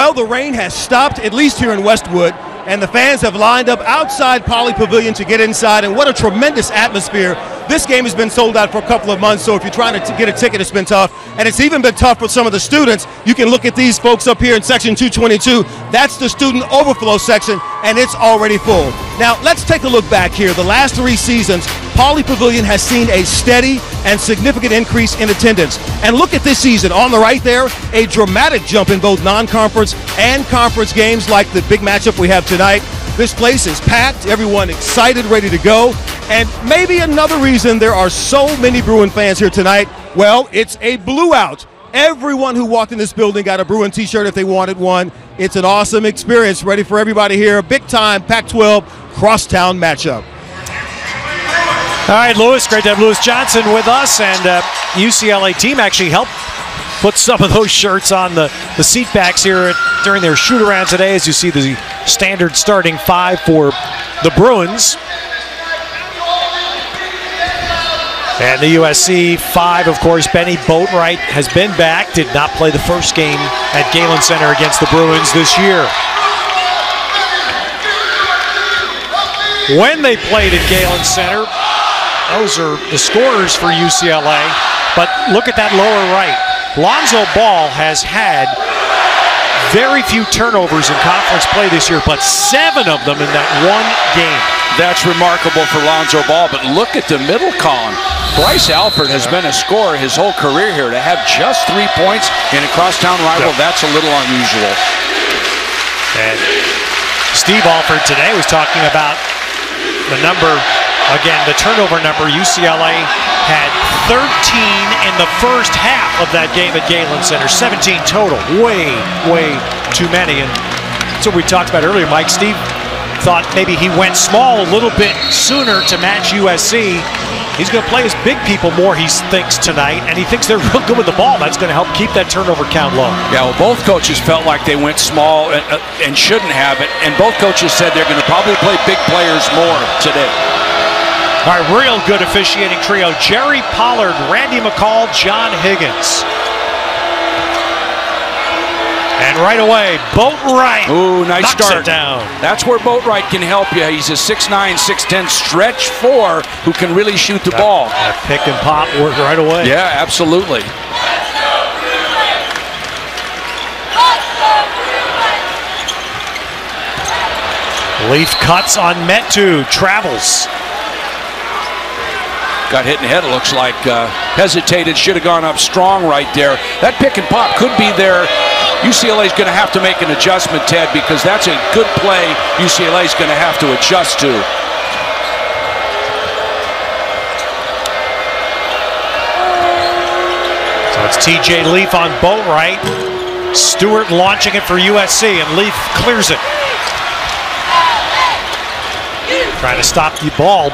Well, the rain has stopped, at least here in Westwood, and the fans have lined up outside Poly Pavilion to get inside, and what a tremendous atmosphere. This game has been sold out for a couple of months, so if you're trying to get a ticket, it's been tough, and it's even been tough for some of the students. You can look at these folks up here in section 222. That's the student overflow section, and it's already full. Now, let's take a look back here. The last 3 seasons, Poly Pavilion has seen a steady and significant increase in attendance. And look at this season. On the right there, a dramatic jump in both non-conference and conference games like the big matchup we have tonight. This place is packed, everyone excited, ready to go. And maybe another reason there are so many Bruin fans here tonight, well, it's a blue out. Everyone who walked in this building got a Bruin t-shirt if they wanted one. It's an awesome experience, ready for everybody here. A big-time Pac-12 crosstown matchup. All right, Lewis, great to have Lewis Johnson with us, and UCLA team actually helped put some of those shirts on the seat backs here during their shoot-around today, as you see the standard starting 5 for the Bruins. And the USC 5, of course, Benny Boatwright has been back, did not play the first game at Galen Center against the Bruins this year. When they played at Galen Center, those are the scorers for UCLA, but look at that lower right. Lonzo Ball has had very few turnovers in conference play this year, but 7 of them in that one game. That's remarkable for Lonzo Ball, but look at the middle column. Bryce Alford has been a scorer his whole career here. To have just 3 points in a crosstown rival, that's a little unusual. And Steve Alford today was talking about the number. Again, the turnover number, UCLA had 13 in the first half of that game at Galen Center. 17 total. Way, way too many. And that's what we talked about earlier, Mike. Steve thought maybe he went small a little bit sooner to match USC. He's going to play his big people more, he thinks, tonight, and he thinks they're real good with the ball. That's going to help keep that turnover count low. Yeah, well, both coaches felt like they went small and shouldn't have it, and both coaches said they're going to probably play big players more today. All right, real good officiating trio. Jerry Pollard, Randy McCall, John Higgins. And right away, Boatwright. Ooh, nice start. It down. That's where Boatwright can help you. He's a 6'9", 6'10", stretch 4 who can really shoot the ball. That pick and pop worked right away. Yeah, absolutely. Leaf cuts on Metu, travels. Got hit in the head, it looks like. Hesitated, should have gone up strong right there. That pick and pop could be there. UCLA's going to have to make an adjustment, Ted, because that's a good play UCLA's going to have to adjust to. So it's TJ Leaf on Boatwright. Stewart launching it for USC, and Leaf clears it. Trying to stop the ball.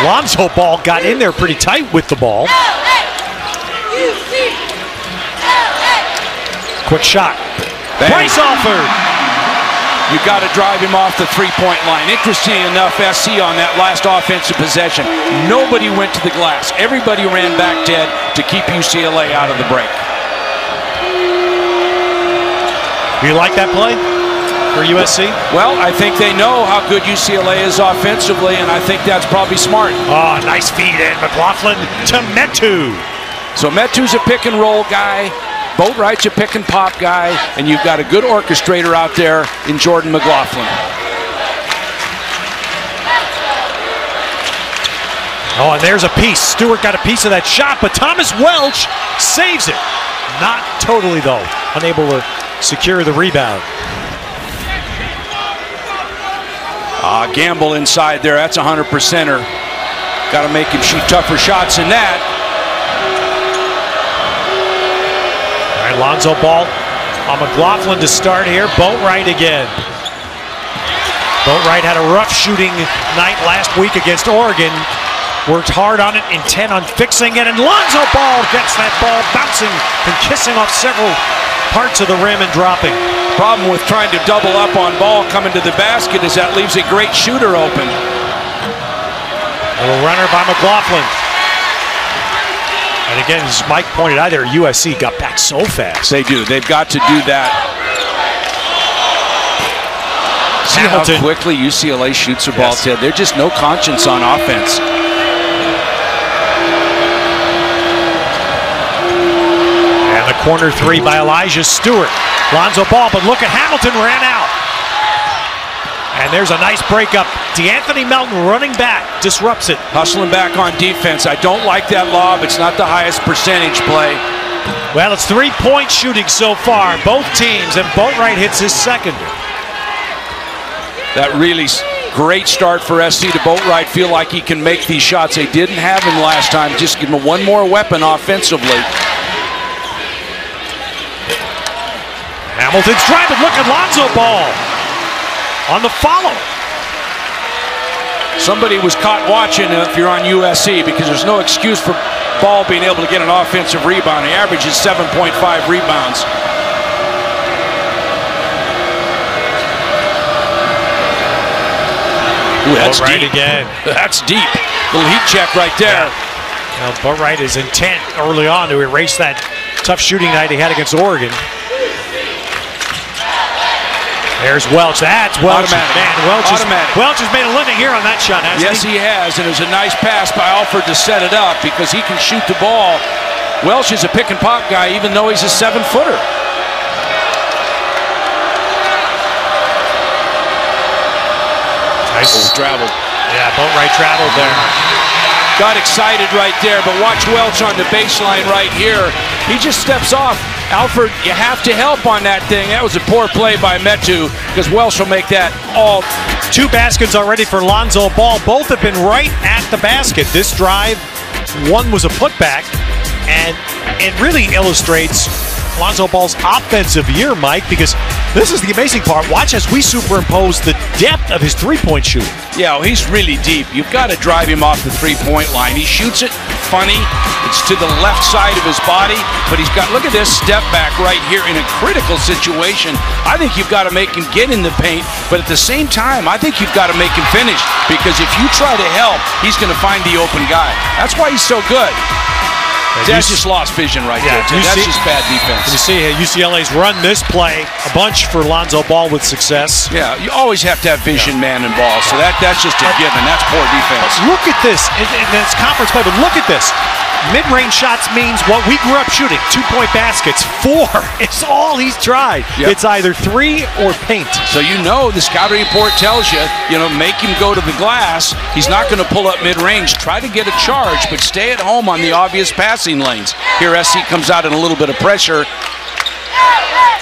Lonzo Ball got in there pretty tight with the ball. Quick shot. Bryce Alford. You got to drive him off the three-point line. Interesting enough, SC on that last offensive possession. Nobody went to the glass. Everybody ran back, Ted, to keep UCLA out of the break. Do you like that play for USC? Well, I think they know how good UCLA is offensively, and I think that's probably smart. Oh, nice feed in. McLaughlin to Metu. So Metu's a pick and roll guy. Boatwright's a pick and pop guy, and you've got a good orchestrator out there in Jordan McLaughlin. Oh, and there's a piece. Stewart got a piece of that shot, but Thomas Welch saves it. Not totally, though. Unable to secure the rebound. Gamble inside there. That's a 100%er. Got to make him shoot tougher shots than that. All right, Lonzo Ball on McLaughlin to start here. Boatwright again. Boatwright had a rough shooting night last week against Oregon. Worked hard on it, intent on fixing it, and Lonzo Ball gets that ball bouncing and kissing off several parts of the rim and dropping. Problem with trying to double up on Ball coming to the basket is that leaves a great shooter open. Little runner by McLaughlin. And again, as Mike pointed out there, USC got back so fast. They do. They've got to do that. See how quickly UCLA shoots the ball, Ted. There's just no conscience on offense. And the corner three by Elijah Stewart. Lonzo Ball, but look at Hamilton, ran out. And there's a nice breakup. DeAnthony Melton running back, disrupts it. Hustling back on defense. I don't like that lob. It's not the highest percentage play. Well, it's 3-point shooting so far, both teams, and Boatwright hits his second. That really great start for SC to Boatwright. Feel like he can make these shots. They didn't have him last time. Just give him one more weapon offensively. Hamilton's driving. Look at Lonzo Ball on the follow. Somebody was caught watching if you're on USC, because there's no excuse for Ball being able to get an offensive rebound. He averages 7.5 rebounds. Ooh, that's deep. Again. That's deep. Little heat check right there. Yeah. Well, Boatwright is intent early on to erase that tough shooting night he had against Oregon. There's Welch. That's Welch. Automatic. Man, Welch has made a living here on that shot, hasn't he? Yes, he has, and it was a nice pass by Alford to set it up because he can shoot the ball. Welch is a pick and pop guy, even though he's a 7-footer. Nice. Oh, traveled. Yeah, Boatwright traveled there. Got excited right there, but watch Welch on the baseline right here. He just steps off. Alford, you have to help on that thing. That was a poor play by Metu, because Welch will make that all. 2 baskets already for Lonzo Ball. Both have been right at the basket. This drive, one was a putback, and it really illustrates Lonzo Ball's offensive year, Mike, because this is the amazing part. Watch as we superimpose the depth of his three-point shooting. Yeah, well, he's really deep. You've got to drive him off the three-point line. He shoots it funny. It's to the left side of his body, but he's got, look at this step back right here in a critical situation. I think you've got to make him get in the paint, but at the same time, I think you've got to make him finish, because if you try to help, he's going to find the open guy. That's why he's so good. That's just lost vision right there. That's just bad defense. You see UCLA's run this play a bunch for Lonzo Ball with success. Yeah, you always have to have vision, man, and ball. So that's just a given. That's poor defense. Look at this. And it's conference play, but look at this. Mid-range shots means what we grew up shooting. 2-point baskets. 4. It's all he's tried. Yep. It's either 3 or paint. So you know the scouting report tells you, make him go to the glass. He's not going to pull up mid-range. Try to get a charge, but stay at home on the obvious passing lanes. Here SC comes out in a little bit of pressure.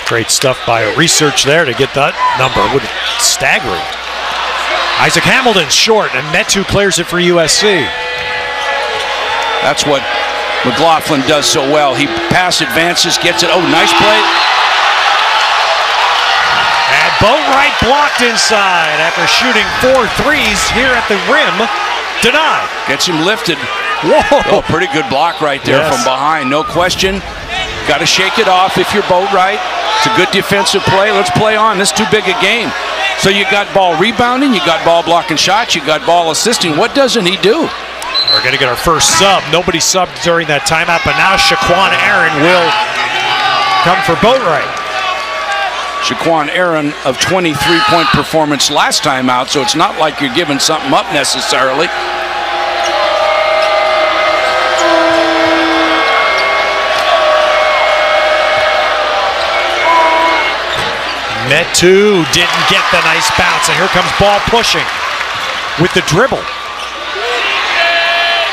Great stuff by research there to get that number. Staggering. Isaac Hamilton short, and Metu clears it for USC. That's what McLaughlin does so well. He pass advances, gets it. Oh, nice play. And Boatwright blocked inside after shooting 4 threes here at the rim. Denied. Gets him lifted. Whoa. Oh, pretty good block right there from behind. No question. Got to shake it off if you're Boatwright. It's a good defensive play. Let's play on. This is too big a game. So you got Ball rebounding, you got Ball blocking shots, you got Ball assisting. What doesn't he do? We're going to get our first sub. Nobody subbed during that timeout, but now Shaquan Aaron will come for Boatwright. Shaquan Aaron of 23-point performance last time out, so it's not like you're giving something up necessarily. Metu didn't get the nice bounce, and here comes Ball pushing with the dribble.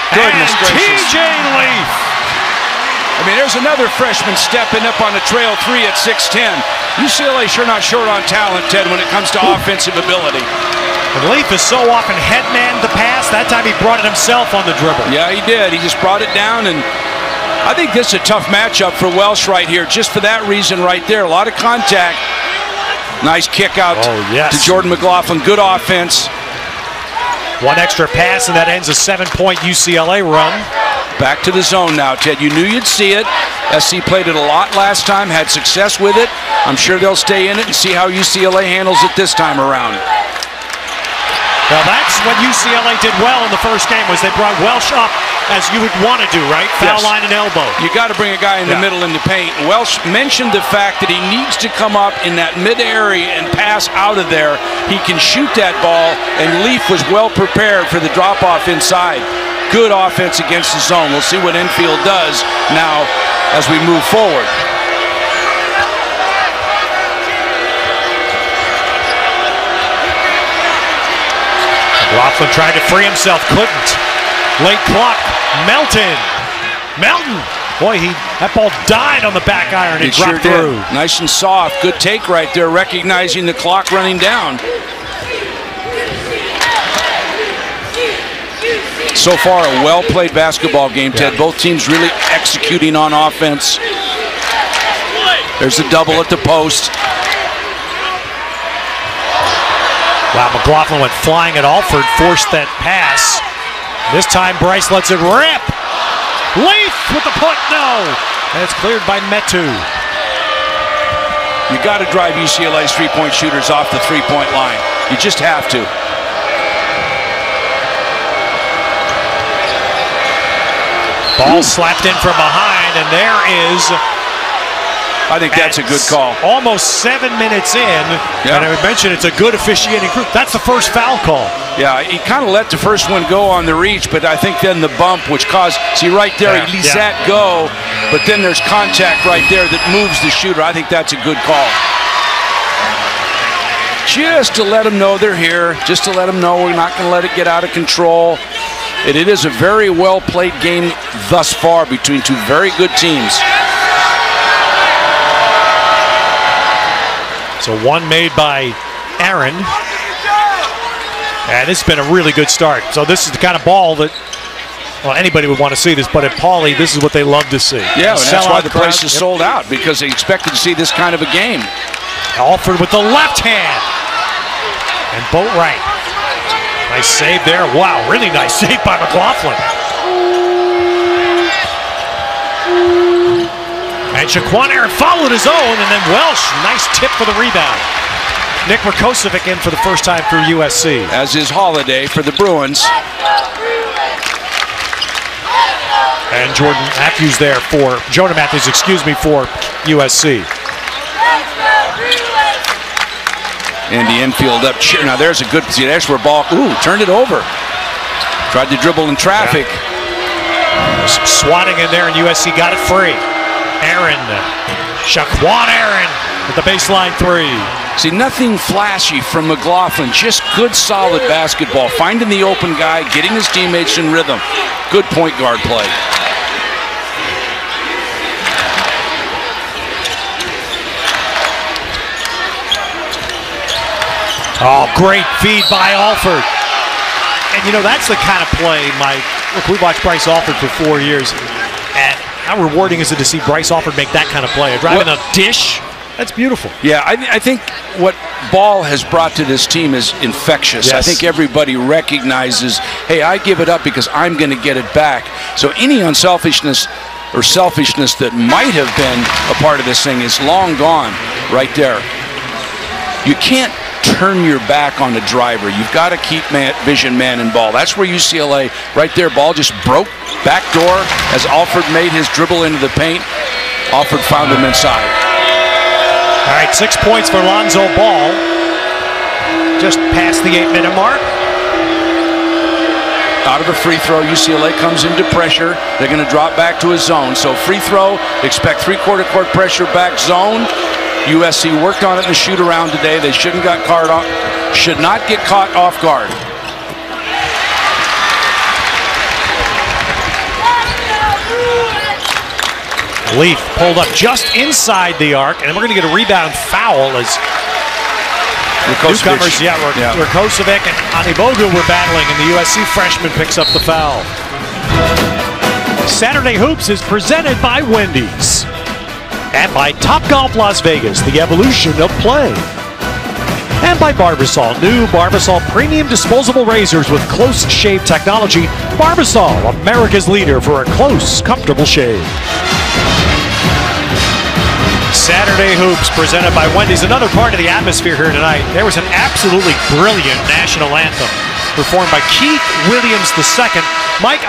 Goodness gracious. TJ Leaf. I mean, there's another freshman stepping up on a trail 3 at 6'10". UCLA sure not short on talent, Ted, when it comes to offensive ability. And Leaf is so often headman the pass. That time he brought it himself on the dribble. Yeah, he did. He just brought it down, and I think this is a tough matchup for Welsh right here, just for that reason right there. A lot of contact. Nice kick out to Jordan McLaughlin. Good offense. One extra pass, and that ends a 7-point UCLA run. Back to the zone now, Ted. You knew you'd see it. SC played it a lot last time, had success with it. I'm sure they'll stay in it and see how UCLA handles it this time around. Well, that's what UCLA did well in the first game, was they brought Welsh up as you would want to do, right? Foul line and elbow. You got to bring a guy in the middle in the paint. Welsh mentioned the fact that he needs to come up in that mid area and pass out of there. He can shoot that ball, and Leaf was well prepared for the drop-off inside. Good offense against the zone. We'll see what Enfield does now as we move forward. Laughlin tried to free himself, couldn't. Late clock, Melton. Boy, that ball died on the back iron. It dropped through. Nice and soft. Good take right there, recognizing the clock running down. So far, a well-played basketball game, Ted. Both teams really executing on offense. There's a double at the post. Wow, McLaughlin went flying at Alford, forced that pass. This time Bryce lets it rip. Leaf with the put, no. And it's cleared by Metu. You got to drive UCLA's three-point shooters off the three-point line. You just have to. Ball slapped in from behind, and there is... I think that's a good call. Almost 7 minutes in, and I would mention it's a good officiating crew. That's the first foul call. Yeah, he kind of let the first one go on the reach, but I think then the bump, which caused, see right there, he lets that go, but then there's contact right there that moves the shooter. I think that's a good call. Just to let them know they're here, just to let them know we're not going to let it get out of control. And it is a very well-played game thus far between two very good teams. So one made by Aaron. And it's been a really good start. So this is the kind of ball that, well, anybody would want to see this, but at Pauley, this is what they love to see. Yeah, and that's why the place is sold out, because they expected to see this kind of a game. Alford with the left hand. And Boatwright. Nice save there. Wow, really nice save by McLaughlin. And Shaquan Aaron followed his own, and then Welsh, nice tip for the rebound. Nick Rakocevic in for the first time through USC. As is Holiday for the Bruins. And Jordan Matthews there for, Jonah Matthews, excuse me, for USC. And the infield up. Now there's a good, see, there's where ball, turned it over. Tried to dribble in traffic. Some swatting in there, and USC got it free. Aaron, Shaquan Aaron with the baseline three. See, nothing flashy from McLaughlin, just good solid basketball. Finding the open guy, getting his teammates in rhythm. Good point guard play. Oh, great feed by Alford. And you know, that's the kind of play, Mike. Look, we watched Bryce Alford for 4 years, and how rewarding is it to see Bryce Alford make that kind of play? Driving a dish, that's beautiful. Yeah, I think what Ball has brought to this team is infectious. Yes. I think everybody recognizes, hey, I give it up because I'm going to get it back. So any unselfishness or selfishness that might have been a part of this thing is long gone right there. You can't turn your back on the driver. You've got to keep vision man and ball. That's where UCLA, right there, ball just broke back door as Alford made his dribble into the paint. Alford found him inside. All right, 6 points for Lonzo Ball. Just past the 8-minute mark. Out of a free throw, UCLA comes into pressure. They're going to drop back to a zone. So free throw, expect three-quarter court pressure back zone. USC worked on it in the shoot around today. They should not get caught off guard. Leaf pulled up just inside the arc, and we're going to get a rebound foul as newcomers, Rakocevic and Anibogu were battling, and the USC freshman picks up the foul. Saturday Hoops is presented by Wendy's. And by Topgolf Las Vegas, the evolution of play. And by Barbasol, new Barbasol premium disposable razors with close shave technology. Barbasol, America's leader for a close, comfortable shave. Saturday Hoops presented by Wendy's. Another part of the atmosphere here tonight. There was an absolutely brilliant national anthem performed by Keith Williams II. Mike,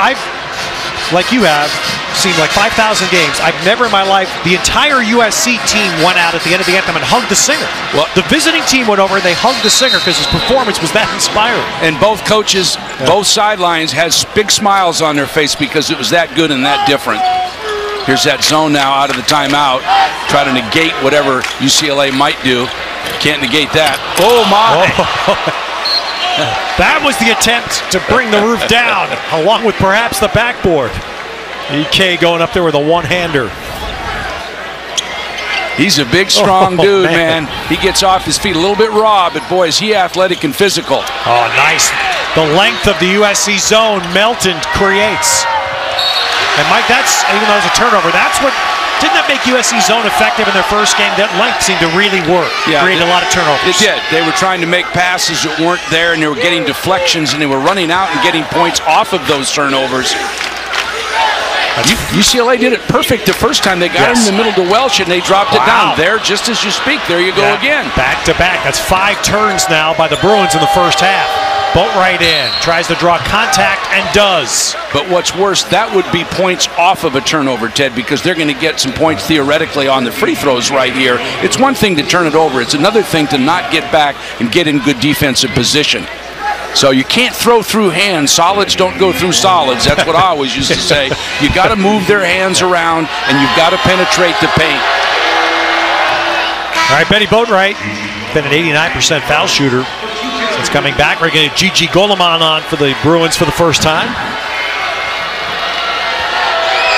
like you have, seen like 5,000 games. I've never in my life, the entire USC team went out at the end of the anthem and hugged the singer. Well, the visiting team went over and they hugged the singer because his performance was that inspiring. And both coaches, both sidelines, has big smiles on their face because it was that good and that different. Here's that zone now out of the timeout. Try to negate whatever UCLA might do. Can't negate that. Oh, my. That was the attempt to bring the roof down, along with perhaps the backboard. EK going up there with a one-hander. He's a big, strong dude, man. He gets off his feet a little bit raw, but boy, is he athletic and physical. Oh, nice. The length of the USC zone Melton creates. And Mike, that's, even though it's a turnover, that's what, didn't that make USC zone effective in their first game? That length seemed to really work. Yeah, created a lot of turnovers. It did. They were trying to make passes that weren't there, and they were getting deflections, and they were running out and getting points off of those turnovers. UCLA did it perfect the first time. They got it in the middle to Welch, and they dropped it down. There, just as you speak, there you go again. Back to back. That's 5 turns now by the Bruins in the first half. Bolt right in, tries to draw contact and does. But what's worse, that would be points off of a turnover, Ted, because they're going to get some points theoretically on the free throws right here. It's one thing to turn it over. It's another thing to not get back and get in good defensive position. So you can't throw through hands. Solids don't go through solids. That's what I always used to say. You got to move their hands around, and you've got to penetrate the paint. All right, Benny Boatwright, been an 89% foul shooter. It's coming back. We're getting Gigi Goleman on for the Bruins for the first time.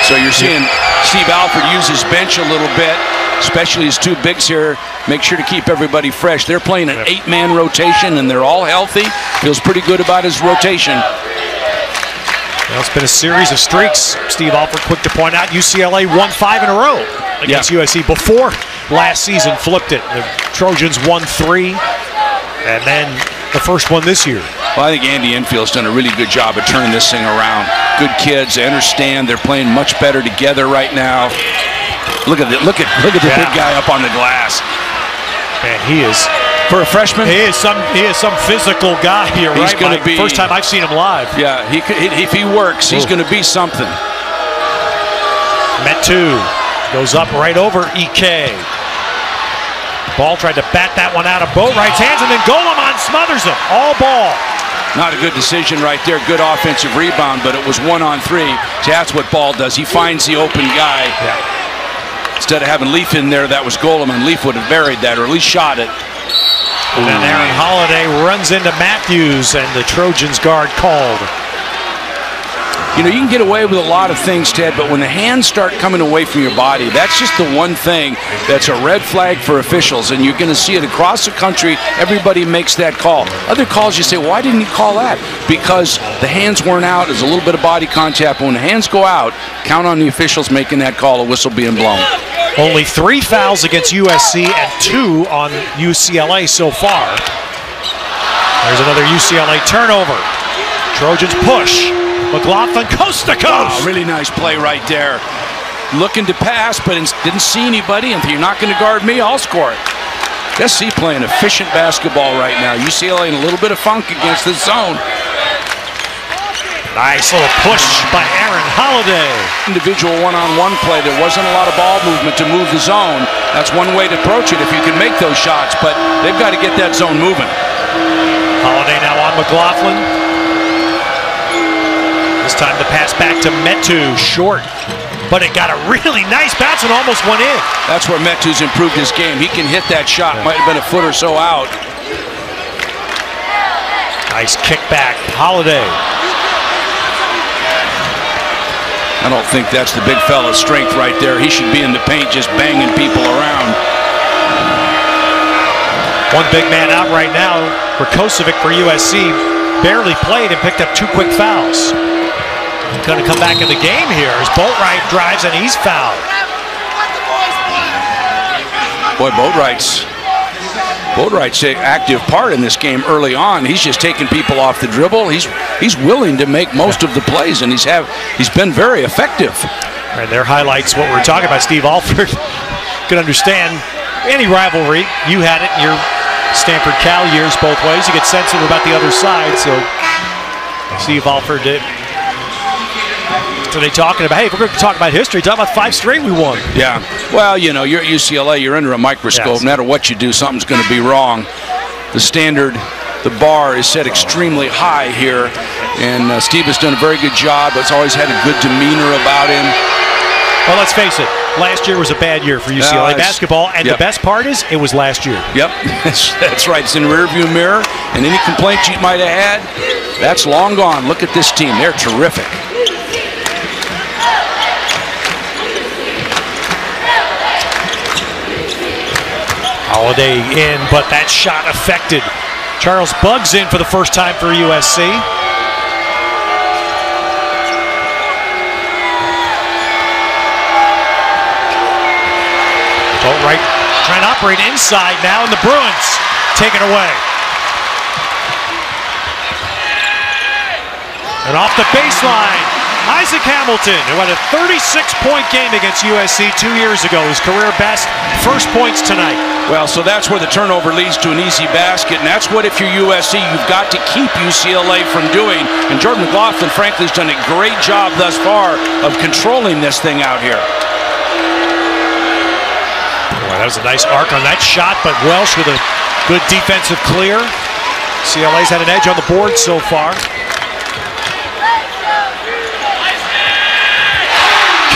So you're seeing Steve Alford use his bench a little bit, especially his 2 bigs here. Make sure to keep everybody fresh. They're playing an 8-man rotation, and they're all healthy. Feels pretty good about his rotation. Well, it's been a series of streaks. Steve Alford, quick to point out, UCLA won 5 in a row against USC before last season. Flipped it. The Trojans won 3, and then the first one this year. Well, I think Andy Enfield's done a really good job of turning this thing around. Good kids, they understand. They're playing much better together right now. Look at the big guy up on the glass. Man, he is, for a freshman, he is some physical guy here. He's going to be, first time I've seen him live. Yeah, if he works, he's going to be something. Metu goes up right over EK. Ball tried to bat that one out of Boatwright's hands, and then Goleman smothers him. All ball. Not a good decision right there. Good offensive rebound, but it was 1-on-3. See, that's what Ball does. He finds the open guy. Yeah. Instead of having Leaf in there, that was Goleman. Leaf would have buried that, or at least shot it. And then Aaron Holiday runs into Matthews, and the Trojans guard called. You know, you can get away with a lot of things, Ted, but when the hands start coming away from your body, that's just the one thing that's a red flag for officials, and you're going to see it across the country. Everybody makes that call. Other calls, you say, why didn't he call that? Because the hands weren't out. There's a little bit of body contact. But when the hands go out, count on the officials making that call, a whistle being blown. Only 3 fouls against USC and 2 on UCLA so far. There's another UCLA turnover. Trojans push. McLaughlin coast to coast. Oh, really nice play right there. Looking to pass, but didn't see anybody. And if you're not going to guard me, I'll score it. USC playing efficient basketball right now. UCLA in a little bit of funk against the zone. Nice little push by Aaron Holiday. Individual one-on-one play. There wasn't a lot of ball movement to move the zone. That's one way to approach it if you can make those shots, but they've got to get that zone moving. Holiday now on McLaughlin. This time the pass back to Metu, short, but it got a really nice bounce and almost went in. That's where Metu's improved his game. He can hit that shot. Might have been a foot or so out. Nice kick back, Holiday. I don't think that's the big fella's strength right there. He should be in the paint just banging people around. One big man out right now, Rakocevic for USC, barely played and picked up 2 quick fouls. Going to come back in the game here as Boatwright drives and he's fouled. Boy, Boatwright's an active part in this game early on. He's just taking people off the dribble. He's willing to make most of the plays, and he's been very effective. And their highlights what we're talking about. Steve Alford could understand any rivalry. You had it in your Stanford Cal years both ways. You get sensitive about the other side, so Steve Alford today talking about, hey, if we're going to talk about history, talk about 5 straight we won. Yeah. Well, you know, you're at UCLA, you're under a microscope. Yes. No matter what you do, something's going to be wrong. The standard, the bar is set extremely high here, and Steve has done a very good job. He's always had a good demeanor about him. Well, let's face it, last year was a bad year for UCLA basketball, and the best part is it was last year. Yep, that's right. It's in the rearview mirror, and any complaints you might have had, that's long gone. Look at this team. They're terrific. Holiday in, but that shot affected. Charles Buggs in for the first time for USC. Boatwright trying to operate inside now, and the Bruins take it away. And off the baseline, Isaac Hamilton, who had a 36-point game against USC 2 years ago, his career best, first points tonight. Well, so that's where the turnover leads to an easy basket, and that's what, if you're USC, you've got to keep UCLA from doing. And Jordan McLaughlin, frankly, has done a great job thus far of controlling this thing out here. Boy, that was a nice arc on that shot, but Welsh with a good defensive clear. UCLA's had an edge on the board so far.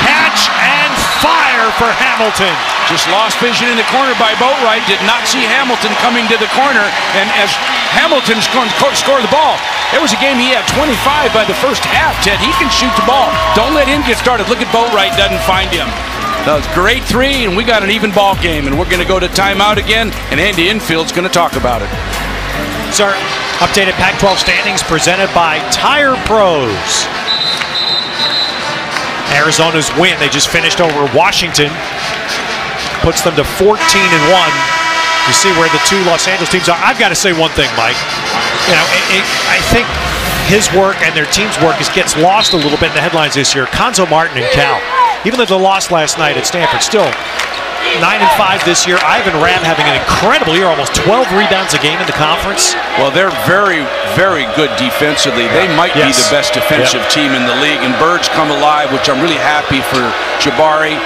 Catch and fire for Hamilton. Just lost vision in the corner by Boatwright. Did not see Hamilton coming to the corner. And as Hamilton's going to score the ball, it was a game he had 25 by the first half, Ted. He can shoot the ball. Don't let him get started. Look at Boatwright, doesn't find him. That was great three, and we got an even ball game. And we're going to go to timeout again, and Andy Infield's going to talk about it. It's our updated Pac-12 standings presented by Tire Pros. Arizona's win, they just finished over Washington, puts them to 14-1. You see where the two Los Angeles teams are. I've got to say one thing, Mike. You know, I think his work and their team's work gets lost a little bit in the headlines this year. Konzo Martin and Cal, even though they lost last night at Stanford, still 9-5 this year. Ivan Rabb having an incredible year, almost 12 rebounds a game in the conference. Well, they're very, very good defensively. They might be the best defensive team in the league. And Bird's come alive, which I'm really happy for Jabari.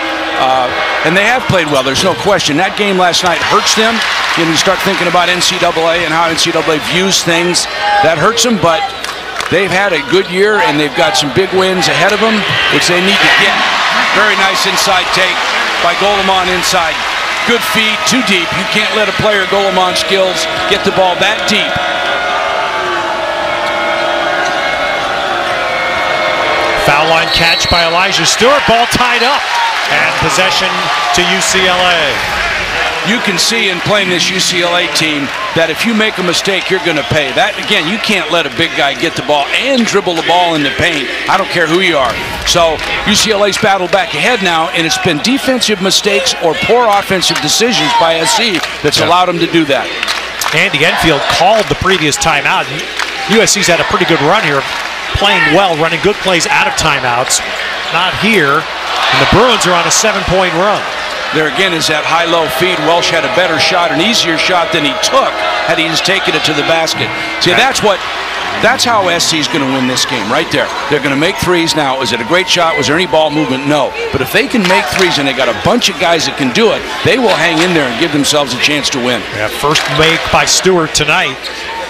And they have played well, there's no question. That game last night hurts them. You know, you start thinking about NCAA and how NCAA views things. That hurts them, but they've had a good year, and they've got some big wins ahead of them, which they need to get. Very nice inside take by Golemon inside. Good feed, too deep. You can't let a player Golemon skills get the ball that deep. Foul line catch by Elijah Stewart. Ball tied up. And possession to UCLA. You can see in playing this UCLA team that if you make a mistake, you're going to pay. That, again, you can't let a big guy get the ball and dribble the ball in the paint. I don't care who you are. So UCLA's battled back ahead now, and it's been defensive mistakes or poor offensive decisions by SC that's allowed them to do that. Andy Enfield called the previous timeout. USC's had a pretty good run here, playing well, running good plays out of timeouts. Not here. And the Bruins are on a 7-point run. There again is that high-low feed. Welsh had a better shot, an easier shot than he took had he just taken it to the basket. See, that's how SC's going to win this game right there. They're going to make threes. Now, is it a great shot? Was there any ball movement? No. But if they can make threes and they got a bunch of guys that can do it, they will hang in there and give themselves a chance to win. Yeah, first make by Stewart tonight.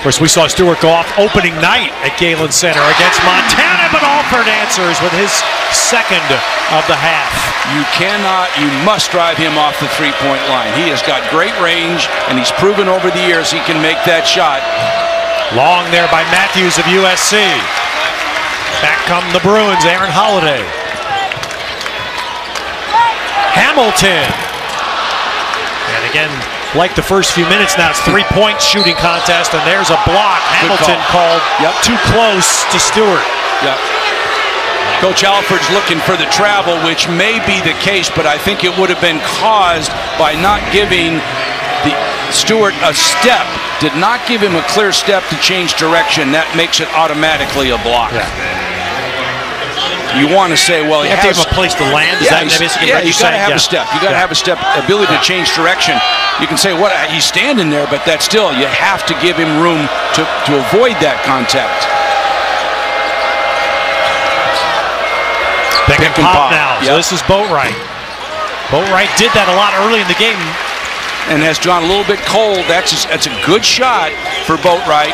Of course, we saw Stewart go off opening night at Galen Center against Montana, but Alford answers with his second of the half. You must drive him off the three-point line. He has got great range, and he's proven over the years he can make that shot. Long there by Matthews of USC. Back come the Bruins, Aaron Holiday. Hamilton. And again, like the first few minutes now, it's three-point shooting contest, and there's a block. Hamilton called too close to Stewart. Yep. Coach Alford's looking for the travel, which may be the case, but I think it would have been caused by not giving Stewart a step. Did not give him a clear step to change direction. That makes it automatically a block. Yeah. You want to say, well, you have to have a place to land. Is that basically what you got to have a step. You got to have a step, ability to change direction. You can say, what, he's standing there, but that's still, you have to give him room to avoid that contact. and pop now. So this is Boatwright. Boatwright did that a lot early in the game. And has drawn a little bit cold. That's a good shot for Boatwright.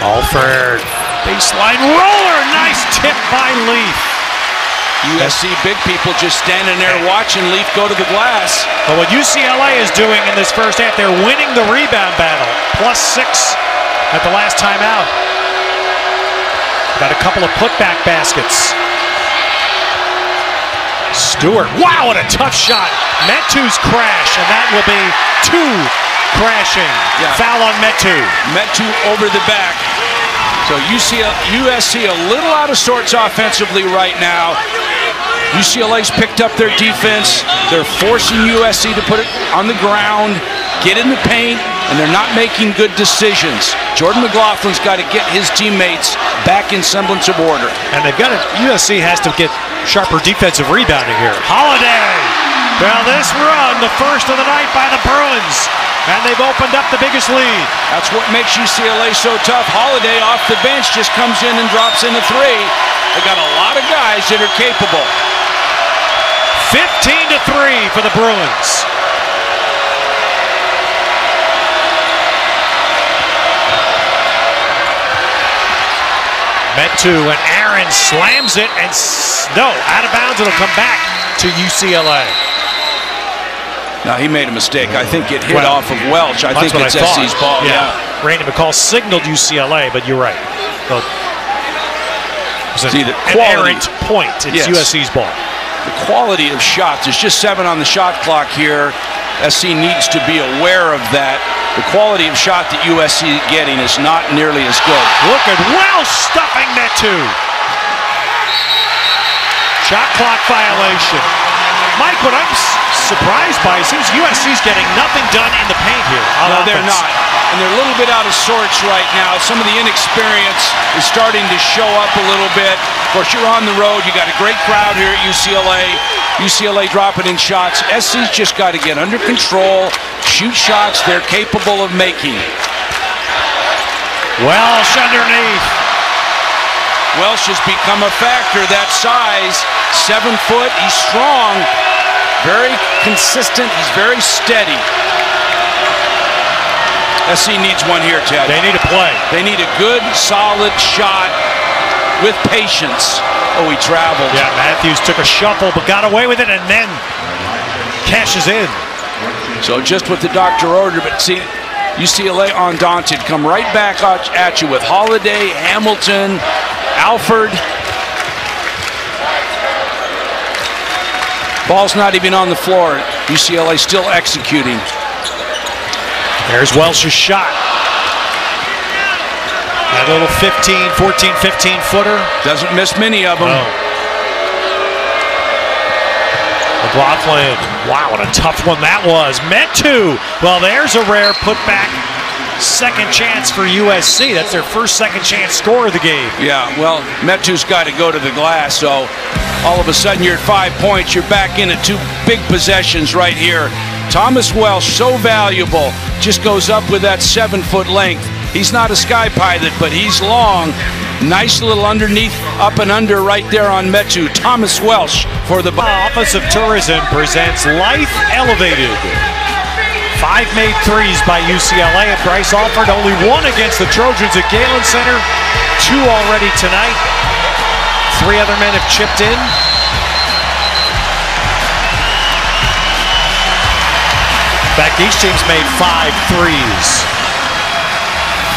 Alford, baseline roller, nice tip by Leaf. USC big people just standing there watching Leaf go to the glass. But what UCLA is doing in this first half, they're winning the rebound battle. +6 at the last timeout. Got a couple of putback baskets. Stewart, wow, what a tough shot. Metu's crash, and that will be 2 crashing. Yeah. Foul on Metu. Metu over the back. So USC a little out of sorts offensively right now. UCLA's picked up their defense. They're forcing USC to put it on the ground, get in the paint, and they're not making good decisions. Jordan McLaughlin's got to get his teammates back in semblance of order. And they've got to, USC has to get sharper defensive rebounding here. Holiday. Well, this run, the first of the night by the Bruins. And they've opened up the biggest lead. That's what makes UCLA so tough. Holiday off the bench just comes in and drops in a 3. They got a lot of guys that are capable. 15-3 for the Bruins. Metu and Aaron slams it, and no, out of bounds. It'll come back to UCLA. Now, he made a mistake. I think it hit off of Welch. I think it's SC's ball. Yeah. Randy McCall signaled UCLA, but you're right. So, see, the an errant point. It's USC's ball. The quality of shots. There's just 7 on the shot clock here. SC needs to be aware of that. The quality of shot that USC is getting is not nearly as good. Look at Welch stuffing Metu. Shot clock violation. Mike, what I'm surprised by, it seems USC's getting nothing done in the paint here. No, they're not. And they're a little bit out of sorts right now. Some of the inexperience is starting to show up a little bit. Of course, you're on the road. You got a great crowd here at UCLA. UCLA dropping in shots. SC's just got to get under control, shoot shots they're capable of making. Welsh underneath. Welsh has become a factor. That size, 7 foot, he's strong, very consistent, he's very steady. SC needs one here, Ted. They need a play. They need a good, solid shot with patience. Oh, he traveled. Yeah, Matthews took a shuffle, but got away with it, and then cashes in. So just what the doctor ordered, but see, UCLA undaunted, come right back at you with Holiday, Hamilton, Alford. Ball's not even on the floor. UCLA still executing. There's Welsh's shot. That little 15 footer. Doesn't miss many of them. No. McLaughlin. Wow, what a tough one that was. Metu. Well, there's a rare putback. Second chance for USC. That's their first second chance score of the game. Yeah, well, Metu's got to go to the glass, so all of a sudden you're at 5 points. You're back in at 2 big possessions right here. Thomas Welsh, so valuable, just goes up with that 7-foot length. He's not a sky pilot, but he's long. Nice little underneath, up and under right there on Metu. Thomas Welsh for the Office of Tourism presents Life Elevated. 5 made threes by UCLA at Bryce Alford. Only 1 against the Trojans at Galen Center. 2 already tonight. 3 other men have chipped in. In fact, each team's made 5 threes.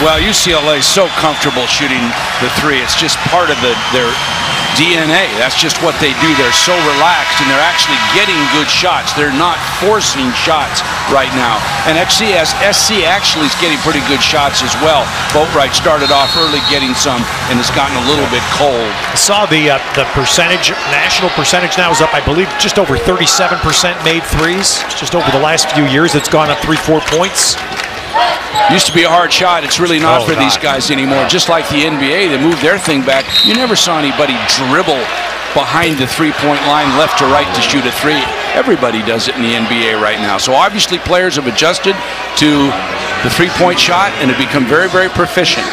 Well, UCLA is so comfortable shooting the 3. It's just part of their DNA. That's just what they do. They're so relaxed, and they're actually getting good shots. They're not forcing shots right now. And SC actually is getting pretty good shots as well. Boatwright started off early getting some, and it's gotten a little bit cold. I saw the percentage, national percentage now is up, I believe, just over 37% made threes. Just over the last few years, it's gone up 3-4 points. Used to be a hard shot. It's really not for these guys anymore. Just like the NBA, they moved their thing back. You never saw anybody dribble behind the three-point line left to right to shoot a 3. Everybody does it in the NBA right now. So obviously players have adjusted to the three-point shot and have become very, very proficient.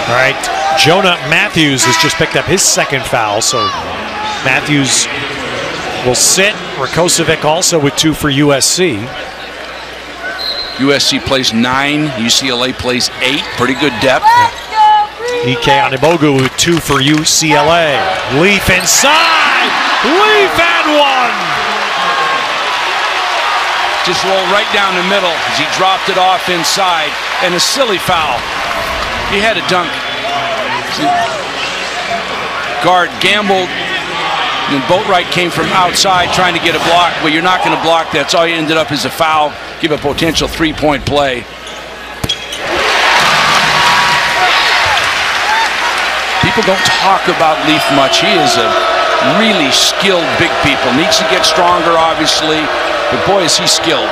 All right, Jonah Matthews has just picked up his second foul, so Matthews will sit. Rakocevic also with 2 for USC. USC plays 9, UCLA plays 8. Pretty good depth. Ike Animogu with 2 for UCLA. Leaf inside. Leaf and 1. Just rolled right down the middle as he dropped it off inside. And a silly foul. He had a dunk. Guard gambled. And Boatwright came from outside trying to get a block. Well, you're not going to block that. That's all you ended up is a foul. Give a potential 3-point play. People don't talk about Leaf much. He is a really skilled big people. Needs to get stronger, obviously. But boy, is he skilled.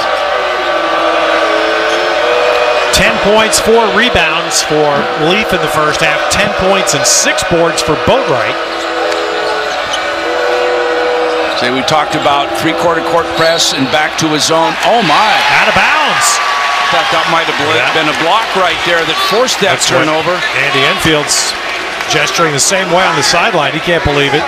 10 points, 4 rebounds for Leaf in the first half. 10 points and 6 boards for Boatwright. Say we talked about 3/4 court press and back to his zone. Oh my! Out of bounds. Thought that might have been a block right there that forced that turnover. Andy Enfield's gesturing the same way on the sideline. He can't believe it.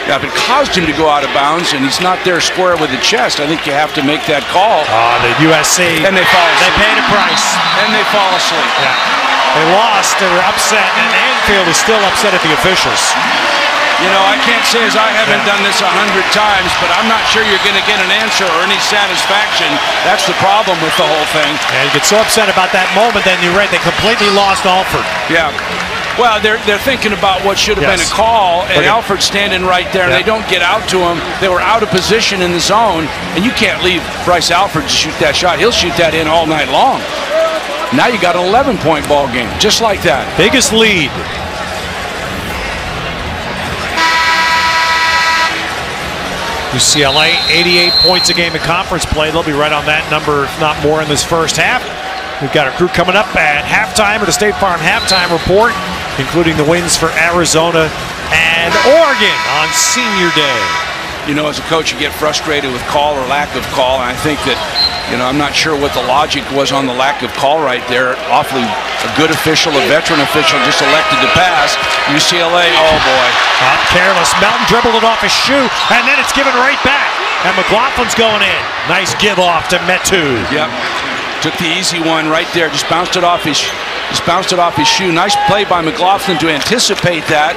Yeah, if it caused him to go out of bounds and he's not there square with the chest, I think you have to make that call. The USC. And they fall asleep. They paid a price. And they fall asleep. Yeah. They lost. They were upset, and Enfield is still upset at the officials. You know, I can't say as I haven't done this 100 times, but I'm not sure you're going to get an answer or any satisfaction. That's the problem with the whole thing. And you get so upset about that moment, then you're right, they completely lost Alford. Yeah. Well, they're thinking about what should have been a call, and Alford's standing right there, and they don't get out to him. They were out of position in the zone, and you can't leave Bryce Alford to shoot that shot. He'll shoot that in all night long. Now you got an 11-point ball game, just like that. Biggest lead. UCLA, 88 points a game in conference play. They'll be right on that number, if not more, in this first half. We've got our crew coming up at halftime at the State Farm Halftime Report, including the wins for Arizona and Oregon on Senior Day. You know, as a coach, you get frustrated with call or lack of call, and I think that, you know, I'm not sure what the logic was on the lack of call right there. Awfully a good official, a veteran official, just elected to pass. UCLA, oh boy. Careless. Melton dribbled it off his shoe, and then it's given right back. And McLaughlin's going in. Nice give off to Metu. Yep. Took the easy one right there. Just bounced it off his shoe. Nice play by McLaughlin to anticipate that,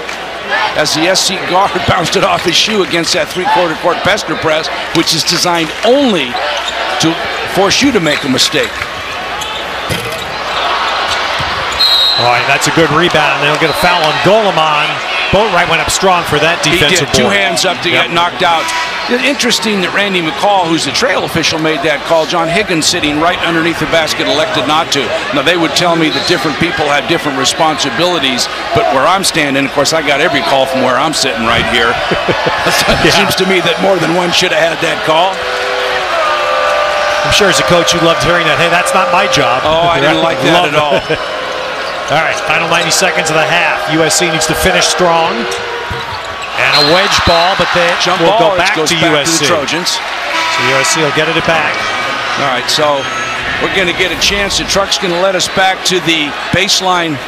as the SC guard bounced it off his shoe against that 3/4 court Pester press, which is designed only to force you to make a mistake. All right, that's a good rebound. They'll get a foul on Golemon. Boatwright went up strong for that defensive board. He did. 2 hands up to get knocked out. Interesting that Randy McCall, who's the trail official, made that call. John Higgins sitting right underneath the basket elected not to. Now, they would tell me that different people have different responsibilities, but where I'm standing, of course, I got every call from where I'm sitting right here. It seems to me that more than one should have had that call. I'm sure as a coach you loved hearing that. Hey, that's not my job. Oh, I didn't like that at all. All right, final 90 seconds of the half. USC needs to finish strong. And a wedge ball, but they will go back to USC. To the Trojans. So USC will get it back. All right, so we're going to get a chance. The truck's going to let us back to the baseline.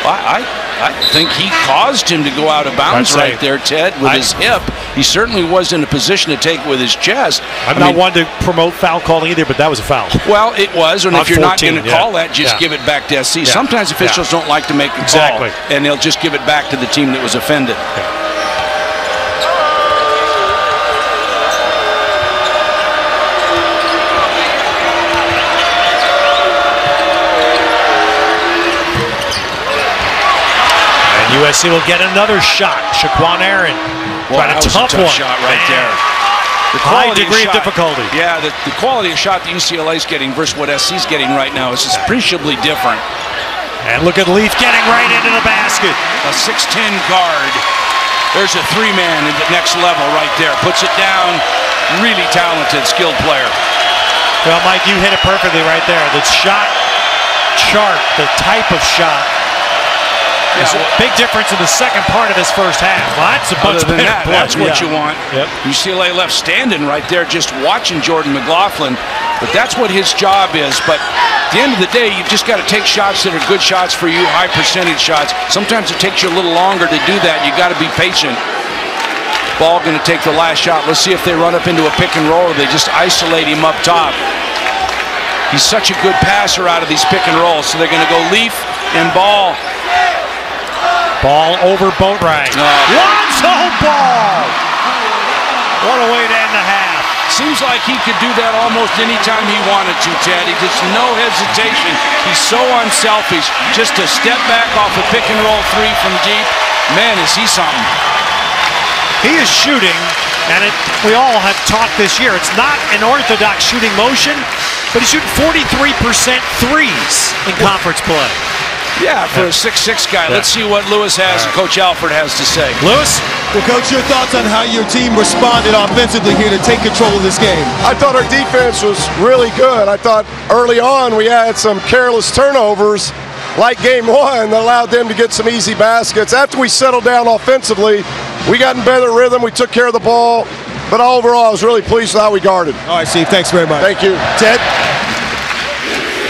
I think he caused him to go out of bounds right there, Ted, with his hip. He certainly was in a position to take it with his chest. I'm not one to promote foul calling either, but that was a foul. Well, it was, and if you're not going to call that, just give it back to SC. Sometimes officials don't like to make a call, and they'll just give it back to the team that was offended. USC will get another shot. Shaquan Aaron. Well, that was a tough shot right there. The high degree of difficulty. Yeah, the quality of shot that UCLA is getting versus what SC's getting right now is appreciably different. And look at Leaf getting right into the basket. A 6'10 guard. There's a 3-man at the next level right there. Puts it down. Really talented, skilled player. Well, Mike, you hit it perfectly right there. The shot chart, the type of shot. There's a big difference in the second part of this first half. Well, that's a bunch better play. That's what you want. UCLA left standing right there just watching Jordan McLaughlin. But that's what his job is. But the end of the day, you've just got to take shots that are good shots for you, high percentage shots. Sometimes it takes you a little longer to do that. You got to be patient. Ball going to take the last shot. Let's see if they run up into a pick and roll or they just isolate him up top. He's such a good passer out of these pick and rolls, so they're going to go Leaf and Ball. Ball over Boatwright. Lonzo Ball! What a way to end the half. Seems like he could do that almost any time he wanted to, Ted. He just no hesitation. He's so unselfish. Just a step back off a pick and roll three from deep. Man, is he something. He is shooting, and we all have talked this year. It's not an orthodox shooting motion, but he's shooting 43% threes in conference play. Yeah, for a 6'6" guy. Let's see what Lewis has and Coach Alford has to say. Lewis? Well, Coach, your thoughts on how your team responded offensively here to take control of this game? I thought our defense was really good. I thought early on we had some careless turnovers like game one that allowed them to get some easy baskets. After we settled down offensively, we got in better rhythm. We took care of the ball. But overall, I was really pleased with how we guarded. All right, Steve, thanks very much. Thank you. Ted?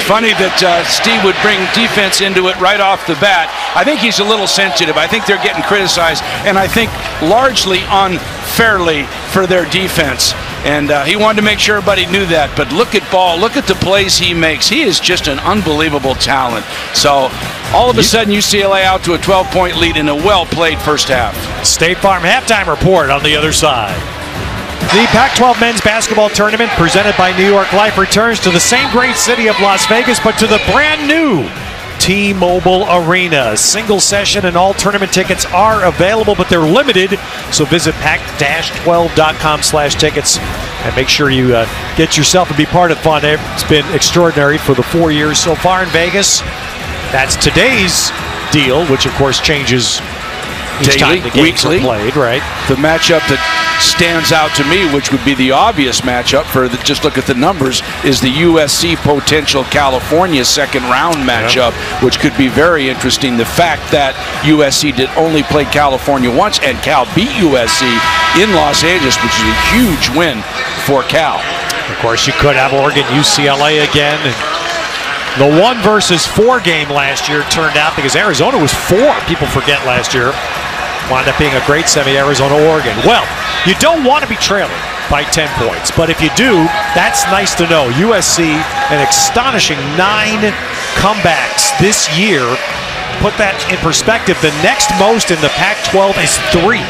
Funny that Steve would bring defense into it right off the bat. I think he's a little sensitive. I think they're getting criticized, and I think largely unfairly for their defense. And he wanted to make sure everybody knew that. But look at Ball. Look at the plays he makes. He is just an unbelievable talent. So all of a sudden, UCLA out to a 12-point lead in a well-played first half. State Farm halftime report on the other side. The Pac-12 men's basketball tournament presented by New York Life returns to the same great city of Las Vegas, but to the brand new T-Mobile Arena. Single session and all tournament tickets are available, but they're limited. So visit pac-12.com/tickets and make sure you get yourself and be part of the fun. It's been extraordinary for the 4 years so far in Vegas. That's today's deal, which of course changes each daily, time the games weekly. are played, right? The matchup that stands out to me, which would be the obvious matchup for just look at the numbers, is the USC potential California second round matchup, which could be very interesting. The fact that USC did only play California once and Cal beat USC in Los Angeles, which is a huge win for Cal. Of course, you could have Oregon, UCLA again. And the 1 versus 4 game last year turned out because Arizona was 4. People forget last year. Wound up being a great semi, Arizona-Oregon. Well, you don't want to be trailing by 10 points, but if you do, that's nice to know. USC, an astonishing 9 comebacks this year. Put that in perspective, the next most in the Pac-12 is 3.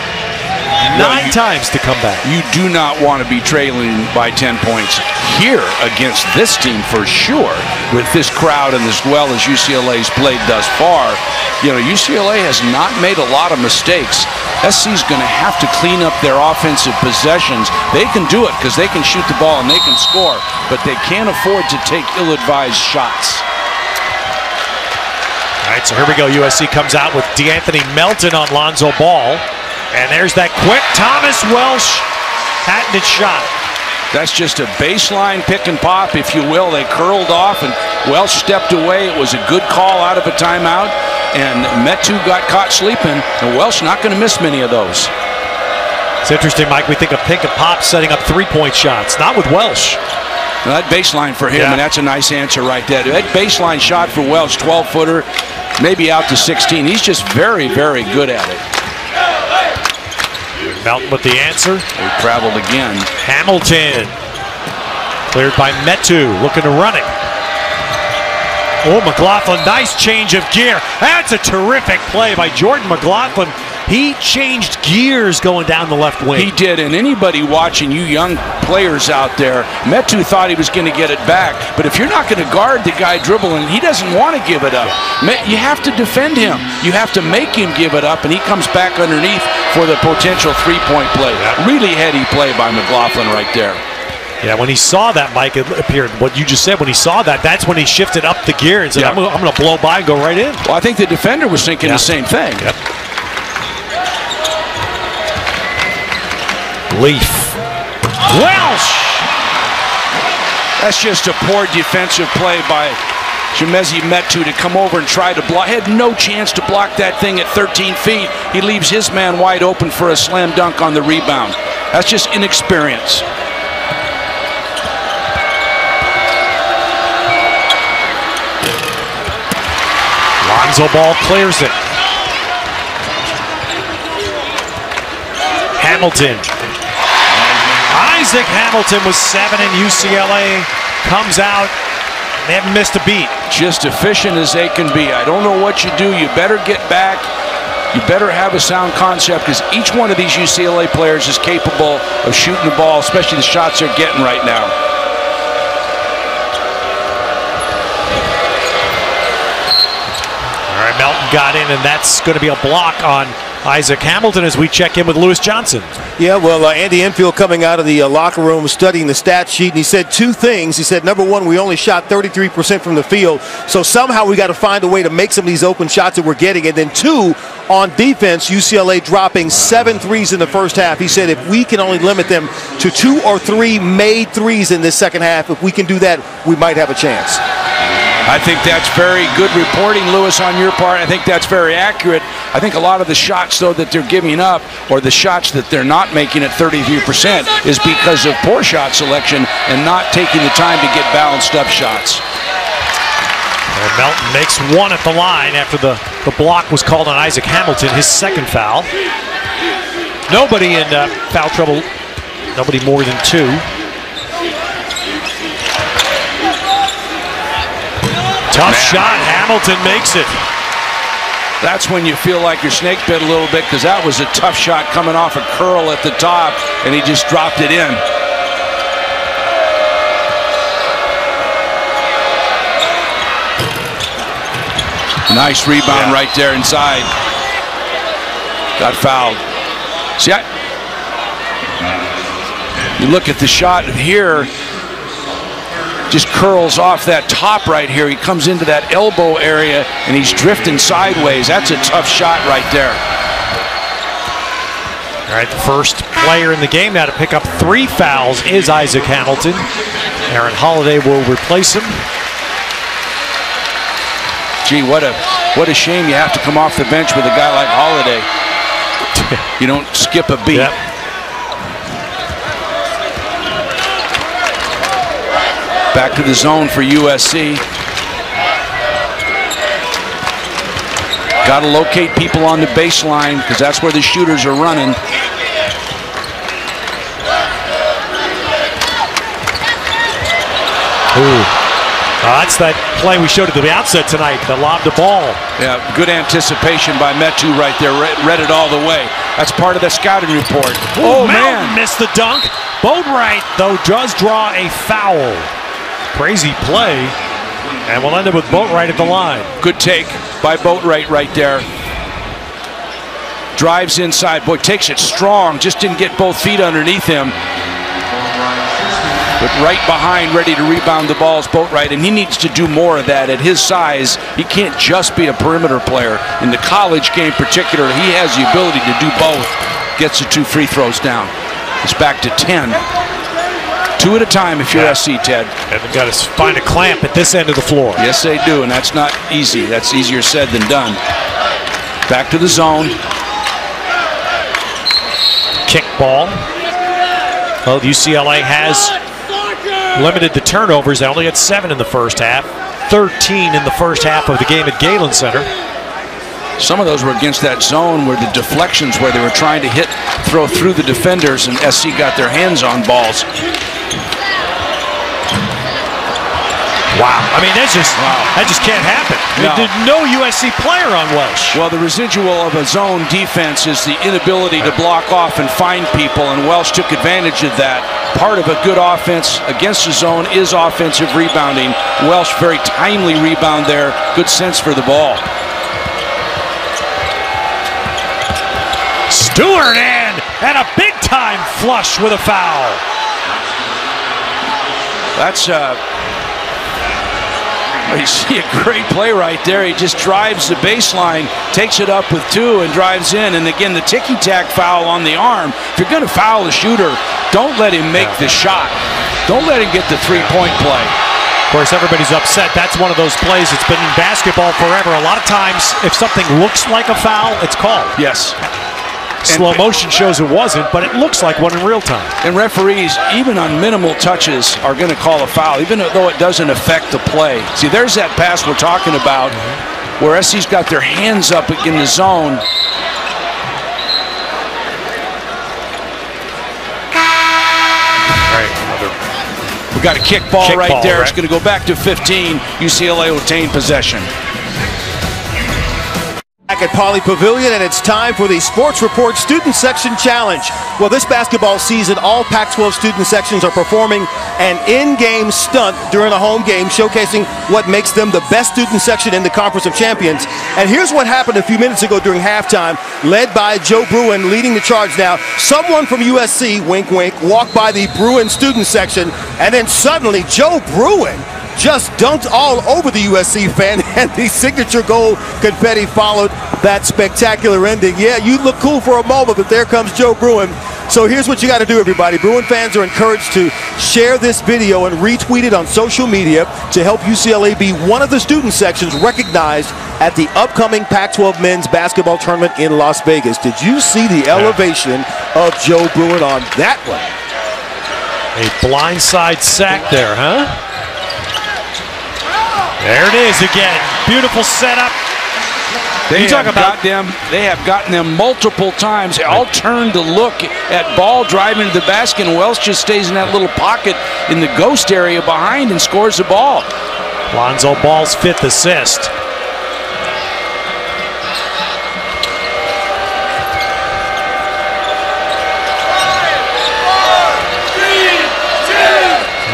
9 times to come back. You do not want to be trailing by 10 points here against this team for sure, with this crowd and as well as UCLA's played thus far. You know, UCLA has not made a lot of mistakes. SC's going to have to clean up their offensive possessions. They can do it because they can shoot the ball and they can score, but they can't afford to take ill-advised shots. All right, so here we go. USC comes out with D'Anthony Melton on Lonzo Ball. And there's that quick Thomas Welsh patented shot. That's just a baseline pick and pop, if you will. They curled off and Welsh stepped away. It was a good call out of a timeout. And Metu got caught sleeping. And Welsh not going to miss many of those. It's interesting, Mike. We think of pick and pop setting up 3-point shots. Not with Welsh. Well, that baseline for him, and that's a nice answer right there. That baseline shot for Welsh, 12-footer, maybe out to 16. He's just very, very good at it. Melton with the answer. They traveled again. Hamilton. Cleared by Metu. Looking to run it. Oh, McLaughlin. Nice change of gear. That's a terrific play by Jordan McLaughlin. He changed gears going down the left wing. He did, and anybody watching, you young players out there, Metu thought he was going to get it back, but if you're not going to guard the guy dribbling, he doesn't want to give it up. You have to defend him. You have to make him give it up, and he comes back underneath for the potential three-point play. Really heady play by McLaughlin right there. Yeah, when he saw that, Mike, it appeared, what you just said, when he saw that, that's when he shifted up the gear and said, I'm going to blow by and go right in. Well, I think the defender was thinking the same thing. Leaf. Welsh! That's just a poor defensive play by Chimezie Metu to come over and try to block. Had no chance to block that thing at 13 feet. He leaves his man wide open for a slam dunk on the rebound. That's just inexperience. 1 Lonzo Ball clears it. Hamilton. Isaac Hamilton was 7 in UCLA. Comes out. They haven't missed a beat. Just efficient as they can be. I don't know what you do. You better get back. You better have a sound concept, because each one of these UCLA players is capable of shooting the ball, especially the shots they're getting right now. All right, Melton got in, and that's going to be a block on Isaac Hamilton as we check in with Lewis Johnson. Yeah, well, Andy Enfield coming out of the locker room studying the stat sheet, and he said two things. He said, number one, we only shot 33% from the field, so somehow we got to find a way to make some of these open shots that we're getting. And then two, on defense, UCLA dropping 7 threes in the first half. He said if we can only limit them to 2 or 3 made threes in this second half, if we can do that, we might have a chance. I think that's very good reporting, Lewis, on your part. I think that's very accurate. I think a lot of the shots, though, that they're giving up, or the shots that they're not making at 33%, is because of poor shot selection and not taking the time to get balanced up shots. And Melton makes one at the line after the block was called on Isaac Hamilton, his second foul. Nobody in foul trouble, nobody more than 2. Tough shot, Hamilton makes it. That's when you feel like you're snake bit a little bit, because that was a tough shot coming off a curl at the top, and he just dropped it in. Nice rebound right there inside. Got fouled. See, you look at the shot here, just curls off that top right here. He comes into that elbow area and he's drifting sideways. That's a tough shot right there. All right, the first player in the game now to pick up 3 fouls is Isaac Hamilton. Aaron Holiday will replace him. Gee, what a shame you have to come off the bench with a guy like Holiday. You don't skip a beat. Yep. Back to the zone for USC. Got to locate people on the baseline, because that's where the shooters are running. Ooh. That's that play we showed at the outset tonight, the lob the ball. Yeah, good anticipation by Metu right there. Read it all the way. That's part of the scouting report. Oh, man. Missed the dunk. Boatwright, though, does draw a foul. Crazy play. And we'll end up with Boatwright at the line. Good take by Boatwright right there. Drives inside. Boy, takes it strong. Just didn't get both feet underneath him. But right behind, ready to rebound the ball is Boatwright, and he needs to do more of that. At his size, he can't just be a perimeter player. In the college game particular, he has the ability to do both. Gets the 2 free throws down. It's back to 10. 2 at a time if you're SC, Ted. And they've got to find a clamp at this end of the floor. Yes, they do, and that's not easy. That's easier said than done. Back to the zone. Kick ball. Well, UCLA has limited the turnovers. They only had 7 in the first half. 13 in the first half of the game at Galen Center. Some of those were against that zone where the deflections, where they were trying to throw through the defenders, and SC got their hands on balls. Wow. I mean, that just can't happen. No. There's no USC player on Welsh. Well, the residual of a zone defense is the inability to block off and find people, and Welsh took advantage of that. Part of a good offense against the zone is offensive rebounding. Welsh, very timely rebound there. Good sense for the ball. Stewart in, and a big-time flush with a foul. That's you see a great play right there. He just drives the baseline, takes it up with 2, and drives in. And again, the ticky-tack foul on the arm. If you're going to foul the shooter, don't let him make the shot. Don't let him get the 3-point play. Of course, everybody's upset. That's one of those plays that's been in basketball forever. A lot of times, if something looks like a foul, it's called. Yes. Slow motion shows it wasn't, but it looks like one in real time. And referees, even on minimal touches, are going to call a foul, even though it doesn't affect the play. See, there's that pass we're talking about. where SC's got their hands up in the zone. We got a kick ball right there. It's going to go back to 15. UCLA will retain possession. Back at Pauley Pavilion, and it's time for the Sports Report Student Section Challenge. Well, this basketball season, all Pac-12 student sections are performing an in-game stunt during a home game, showcasing what makes them the best student section in the Conference of Champions. And here's what happened a few minutes ago during halftime, led by Joe Bruin leading the charge now. Someone from USC, wink, wink, walked by the Bruin student section, and then suddenly Joe Bruin just dunked all over the USC fan, and the signature goal confetti followed that spectacular ending. Yeah, you look cool for a moment, but there comes Joe Bruin. So here's what you got to do, everybody. Bruin fans are encouraged to share this video and retweet it on social media to help UCLA be one of the student sections recognized at the upcoming Pac-12 men's basketball tournament in Las Vegas. Did you see the elevation of Joe Bruin on that one? A blindside sack there, huh? There it is again. Beautiful setup. They have gotten them multiple times. They all turn to look at ball driving to the basket, and Wells just stays in that little pocket in the ghost area behind and scores the ball. Lonzo Ball's 5th assist.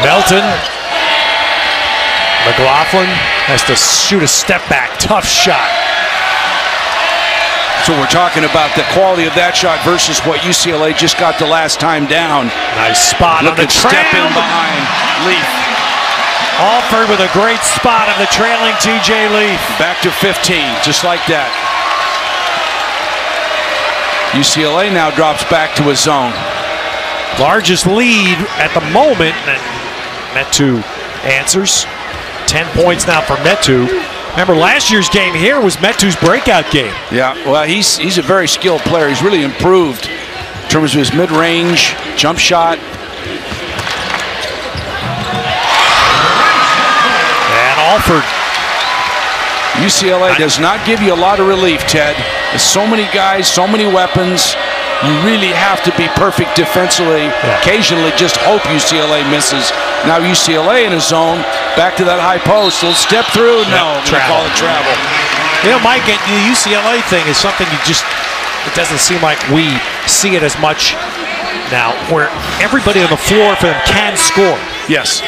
Melton. McLaughlin has to shoot a step back. Tough shot. So we're talking about the quality of that shot versus what UCLA just got the last time down. Nice spot on the trail. Step in behind Leaf. Alford with a great spot of the trailing TJ Leaf. Back to 15, just like that. UCLA now drops back to a zone. Largest lead at the moment, and Metu answers. 10 points now for Metu. Remember, last year's game here was Metu's breakout game. Yeah, well, he's a very skilled player. He's really improved in terms of his mid-range, jump shot. And Alford. UCLA does not give you a lot of relief, Ted. There's so many guys, so many weapons. You really have to be perfect defensively. Yeah. Occasionally just hope UCLA misses. Now UCLA in a zone, back to that high post. Little step through. No, I'm gonna call it travel. You know, Mike, the UCLA thing is something it doesn't seem like we see it as much now, where everybody on the floor for them can score. Yes,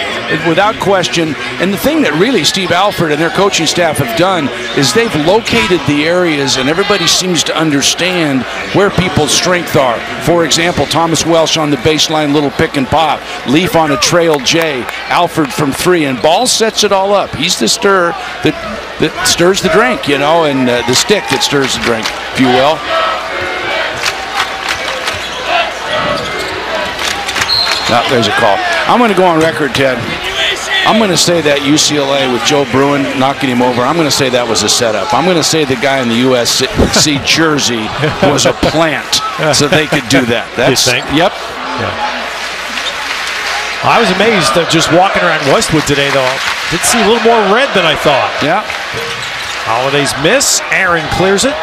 without question. And the thing that really Steve Alford and their coaching staff have done is they've located the areas, and everybody seems to understand where people's strengths are. For example, Thomas Welsh on the baseline, little pick and pop. Leaf on a trail J. Alford from 3, and Ball sets it all up. He's the stir that stirs the drink, you know, and the stick that stirs the drink, if you will. Oh, there's a call. I'm going to go on record, Ted. I'm going to say that UCLA with Joe Bruin knocking him over, I'm going to say that was a setup. I'm going to say the guy in the USC jersey was a plant so they could do that. That's, you think? Yep. Yeah. I was amazed that just walking around Westwood today, though. Did see a little more red than I thought. Yeah. Holiday's miss. Aaron clears it.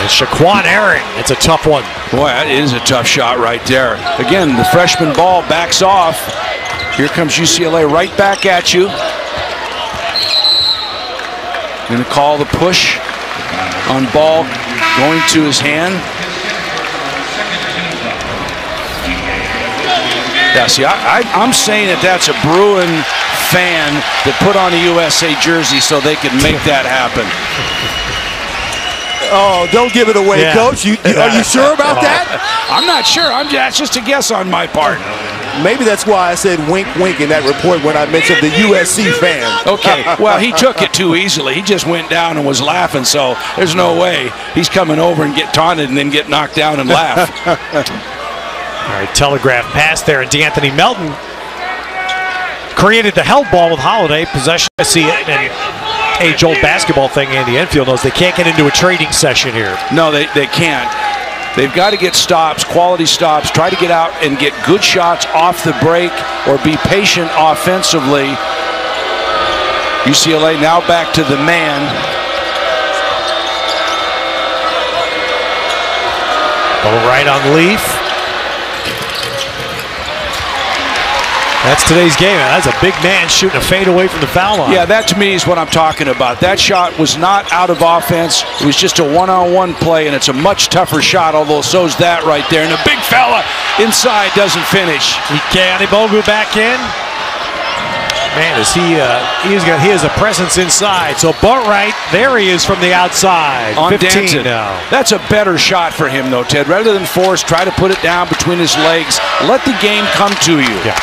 Shaquan Aaron, it's a tough one. Boy, that is a tough shot right there. Again, the freshman Ball backs off. Here comes UCLA right back at you. Going to call the push on Ball going to his hand. Yeah, see, I'm saying that that's a Bruin fan that put on a USA jersey so they could make that happen. Oh, don't give it away, yeah. Coach. Are you sure about that? I'm not sure. That's just a guess on my part. Maybe that's why I said wink, wink in that report when I mentioned the USC fan. Okay, well, he took it too easily. He just went down and was laughing, so there's no way he's coming over and get taunted and then get knocked down and laugh. All right, telegraph pass there, and DeAnthony Melton created the held ball with Holiday. Possession, I see it, and age-old basketball thing Andy Enfield knows they can't get into a trading session here. No, they can't. They've got to get stops, quality stops, try to get out and get good shots off the break or be patient offensively. UCLA now back to the man. Ball right on Leaf. That's today's game. That's a big man shooting a fade away from the foul line. Yeah, that to me is what I'm talking about. That shot was not out of offense. It was just a one-on-one play, and it's a much tougher shot, although so's that right there. And the big fella inside doesn't finish. Bogu back in. Man, he has a presence inside. So Boatwright, there he is from the outside. On 15 Danton. now. That's a better shot for him, though, Ted. Rather than force, try to put it down between his legs. Let the game come to you. Yeah.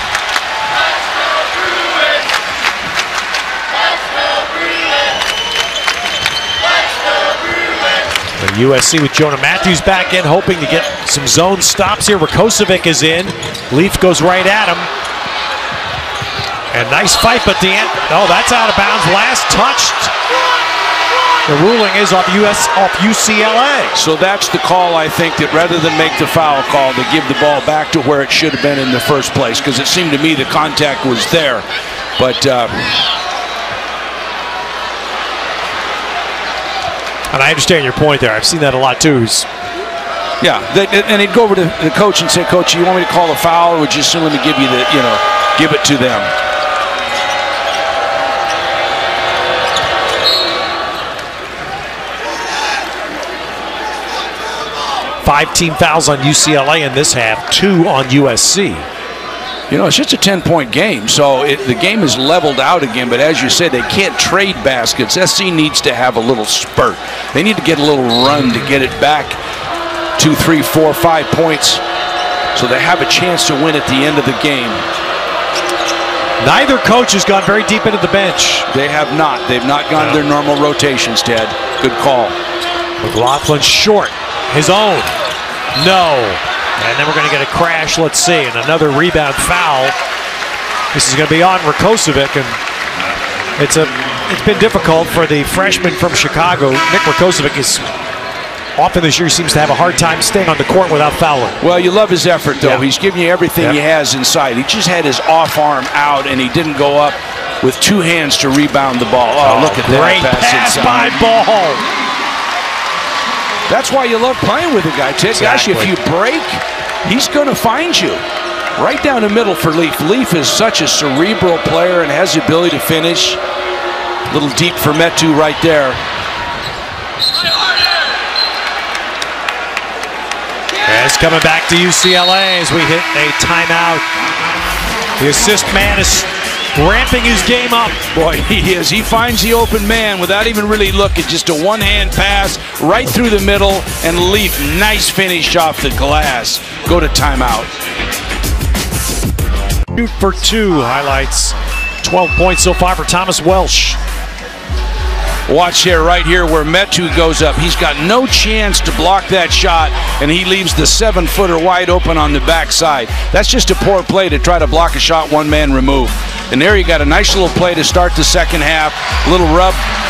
USC with Jonah Matthews back in, hoping to get some zone stops here. Rakocevic is in. Leaf goes right at him. And nice fight, but the end. Oh, that's out of bounds. Last touched. The ruling is off UCLA. So that's the call, I think, that rather than make the foul call, to give the ball back to where it should have been in the first place, because it seemed to me the contact was there. But and I understand your point there. I've seen that a lot too. yeah, and he'd go over to the coach and say, "Coach, you want me to call the foul, or would you just let me give you the, give it to them?" Five team fouls on UCLA in this half, 2 on USC. It's just a 10-point game, so the game is leveled out again. But as you said, they can't trade baskets. SC needs to have a little spurt. They need to get a little run to get it back 2, 3, 4, 5 points, so they have a chance to win at the end of the game. Neither coach has gone very deep into the bench. They have not. They've not gone to their normal rotations, Ted. Good call. McLaughlin short. His own. No. And then we're going to get a crash. Let's see. And another rebound foul. This is going to be on Rakocevic. And it's been difficult for the freshman from Chicago. Nick Rakocevic is often this year seems to have a hard time staying on the court without fouling. Well, you love his effort, though. Yeah. He's giving you everything he has inside. He just had his off arm out, and he didn't go up with 2 hands to rebound the ball. Oh, look at that great pass by Ball. That's why you love playing with a guy, Ted. Exactly. Gosh, if you break, he's going to find you. Right down the middle for Leaf. Leaf is such a cerebral player and has the ability to finish. A little deep for Metu right there. It's coming back to UCLA as we hit a timeout. The assist man is ramping his game up. Boy, he is. He finds the open man without even really looking. Just a one-hand pass right through the middle, and Leaf, nice finish off the glass. Go to timeout. Shoot for 2 highlights. 12 points so far for Thomas Welsh. Watch here, right here, where Metu goes up. He's got no chance to block that shot, and he leaves the 7-footer wide open on the backside. That's just a poor play to try to block a shot one man removed. And there you got a nice little play to start the second half. A little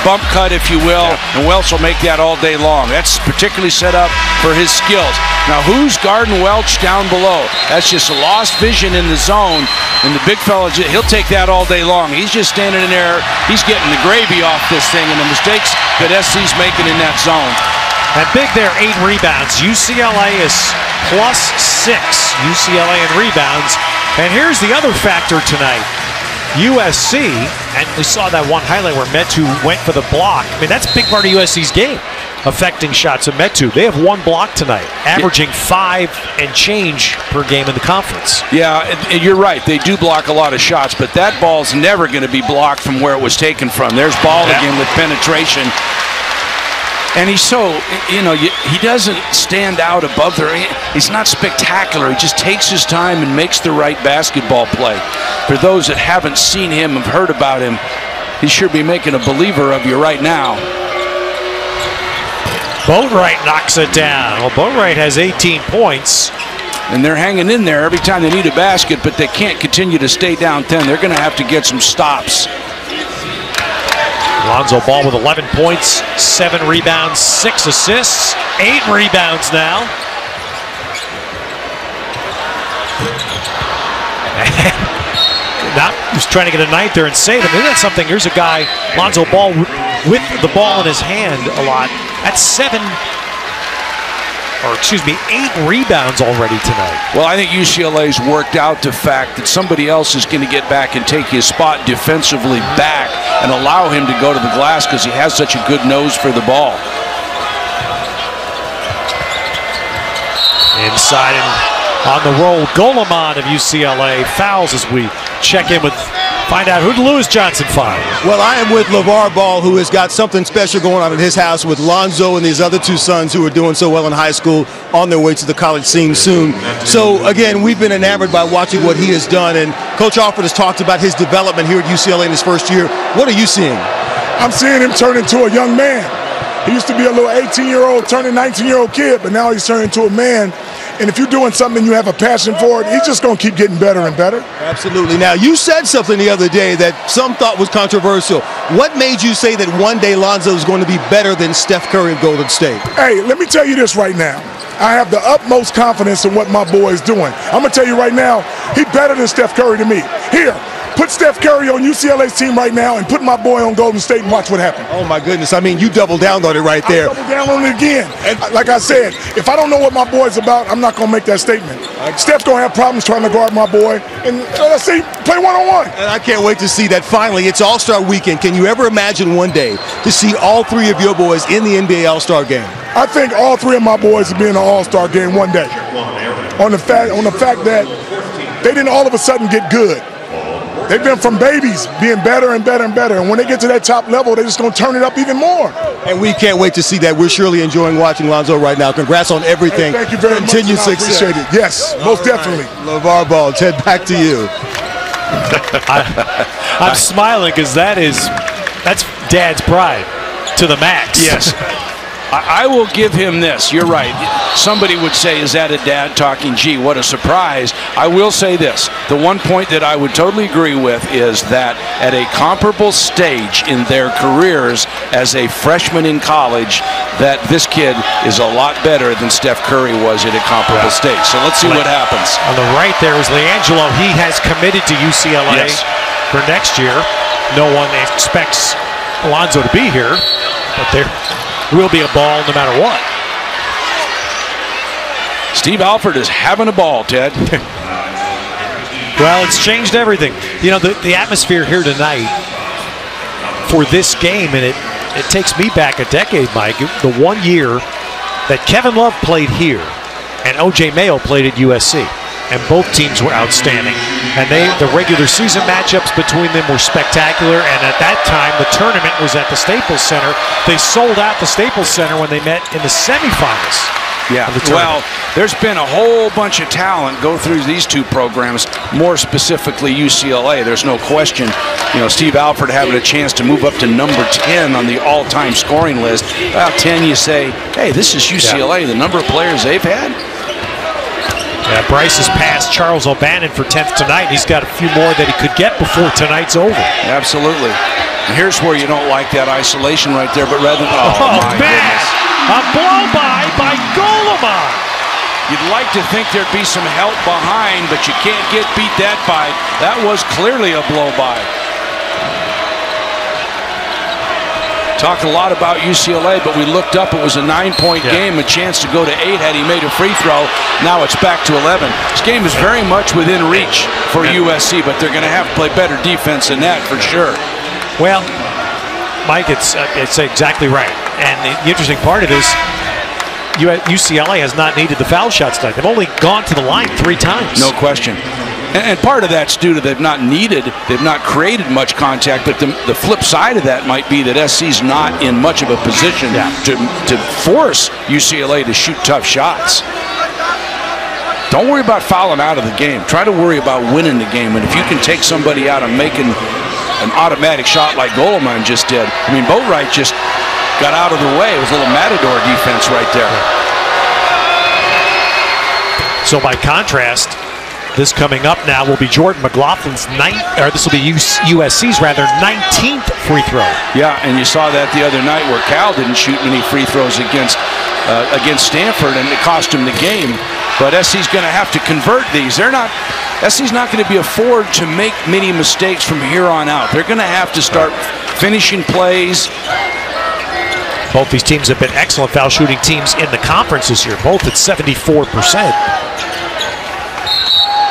bump cut, if you will, and Welch will make that all day long. That's particularly set up for his skills. Now, who's guarding Welch down below? That's just a lost vision in the zone, and the big fella, he'll take that all day long. He's just standing in there. He's getting the gravy off this thing, and the mistakes that SC's making in that zone. And big there, 8 rebounds. UCLA is +6. UCLA in rebounds. And here's the other factor tonight. USC, and we saw that one highlight where Metu went for the block. I mean, that's a big part of USC's game, affecting shots of Metu. They have 1 block tonight, averaging 5 and change per game in the conference. Yeah, you're right. They do block a lot of shots, but that ball's never going to be blocked from where it was taken from. There's Ball again with penetration. And he's so, he doesn't stand out above there. He's not spectacular. He just takes his time and makes the right basketball play. For those that haven't seen him, have heard about him, he should be making a believer of you right now. Boatwright knocks it down. Well, Boatwright has 18 points. And they're hanging in there every time they need a basket, but they can't continue to stay down 10. They're going to have to get some stops. Lonzo Ball with 11 points, 7 rebounds, 6 assists, 8 rebounds now. Not just trying to get a ninth there and save it. Maybe that's something. Here's a guy, Lonzo Ball, with the ball in his hand a lot. That's 8 rebounds already tonight. Well, I think UCLA's worked out the fact that somebody else is going to get back and take his spot defensively back and allow him to go to the glass because he has such a good nose for the ball. Inside and on the roll, Golemon of UCLA fouls as we check in with, find out who did Lewis Johnson foul. Well, I am with LeVar Ball, who has got something special going on in his house with Lonzo and these other two sons who are doing so well in high school, on their way to the college scene soon. So, again, we've been enamored by watching what he has done, and Coach Alford has talked about his development here at UCLA in his first year. What are you seeing? I'm seeing him turn into a young man. He used to be a little 18-year-old, turning 19-year-old kid, but now he's turning into a man. And if you're doing something you have a passion for it, he's just going to keep getting better and better. Absolutely. Now, you said something the other day that some thought was controversial. What made you say that one day Lonzo is going to be better than Steph Curry of Golden State? Hey, let me tell you this right now. I have the utmost confidence in what my boy is doing. I'm going to tell you right now, he's better than Steph Curry to me. Here, put Steph Curry on UCLA's team right now and put my boy on Golden State and watch what happens. Oh, my goodness. I mean, you double down on it right there. I double down on it again. And like I said, if I don't know what my boy's about, I'm not going to make that statement. Steph's going to have problems trying to guard my boy. And let's see, play one-on-one. And I can't wait to see that finally. It's All-Star Weekend. Can you ever imagine one day to see all three of your boys in the NBA All-Star Game? I think all three of my boys will be in the All-Star Game one day. On the fact that they didn't all of a sudden get good. They've been from babies being better and better and better. And when they get to that top level, they're just going to turn it up even more. And we can't wait to see that. We're surely enjoying watching Lonzo right now. Congrats on everything. Hey, thank you very much. Continued success. I appreciate it. Yes, most definitely. LeVar Ball, Ted, back to you. I'm smiling because that's Dad's pride to the max. Yes. I will give him this. You're right. Somebody would say, is that a dad talking? Gee, what a surprise. I will say this. The one point that I would totally agree with is that at a comparable stage in their careers as a freshman in college, that this kid is a lot better than Steph Curry was at a comparable stage. So let's see what happens. On the right there is LiAngelo. He has committed to UCLA for next year. No one expects Alonzo to be here, but there will be a ball no matter what. Steve Alford is having a ball, Ted. Well, it's changed everything. You know, the atmosphere here tonight for this game, and it takes me back a decade, Mike. The 1 year that Kevin Love played here and O.J. Mayo played at USC. And both teams were outstanding. And the regular season matchups between them were spectacular. And at that time, the tournament was at the Staples Center. They sold out the Staples Center when they met in the semifinals. Yeah, well, there's been a whole bunch of talent go through these two programs, more specifically UCLA. There's no question. You know, Steve Alford having a chance to move up to number 10 on the all-time scoring list. About 10, you say, hey, this is UCLA, the number of players they've had. Yeah, Bryce has passed Charles O'Bannon for 10th tonight. He's got a few more that he could get before tonight's over. Absolutely. And here's where you don't like that isolation right there, but rather than, oh my goodness. A blow-by Golemon. You'd like to think there'd be some help behind, but you can't get beat that by. That was clearly a blow-by. Talk a lot about UCLA, but we looked up. It was a 9-point game, a chance to go to 8 had he made a free throw. Now it's back to 11. This game is very much within reach for USC, but they're going to have to play better defense than that for sure. Well, Mike, it's exactly right. And the interesting part of this, UCLA has not needed the foul shots tonight. They've only gone to the line 3 times. No question. And part of that's due to they've not created much contact, but the flip side of that might be that SC's not in much of a position to force UCLA to shoot tough shots. Don't worry about fouling out of the game. Try to worry about winning the game. And if you can take somebody out and making an automatic shot like Golemon just did. I mean, Boatwright just got out of the way. It was a little Matador defense right there. So by contrast, this coming up now will be Jordan McLaughlin's USC's 19th free throw. Yeah, and you saw that the other night where Cal didn't shoot many free throws against Stanford, and it cost him the game. But SC's going to have to convert these. They're not SC's not going to be afforded to make many mistakes from here on out. They're going to have to start finishing plays. Both these teams have been excellent foul shooting teams in the conference this year, both at 74%.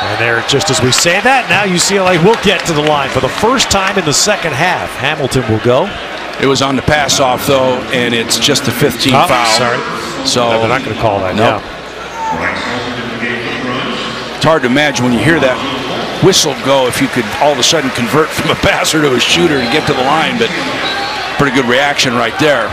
And there, just as we say that, now UCLA will get to the line for the first time in the second half. Hamilton will go. It was on the pass off, though, and it's just the 15th foul. Sorry. So no, they're not going to call that. Nope. It's hard to imagine when you hear that whistle go if you could all of a sudden convert from a passer to a shooter and get to the line, but pretty good reaction right there.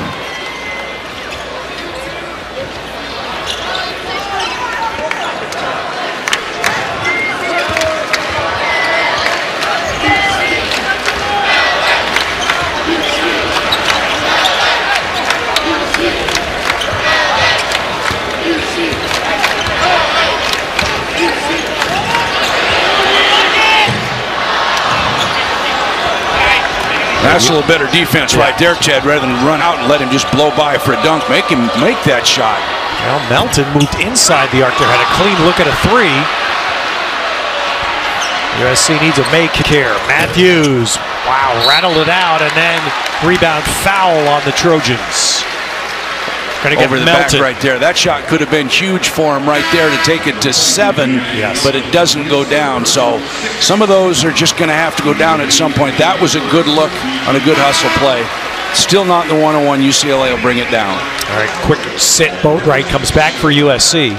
That's a little better defense right there, Ted, rather than run out and let him just blow by for a dunk. Make him make that shot. Well, Melton moved inside the arc there, had a clean look at a three. USC needs a make here. Matthews, wow, rattled it out, and then rebound foul on the Trojans. Gonna get over the Melton. back right there. That shot could have been huge for him right there to take it to 7, yes. But it doesn't go down. So some of those are just going to have to go down at some point. That was a good look on a good hustle play. Still not in the one-on-one. UCLA will bring it down. All right, quick sit. Boatwright comes back for USC.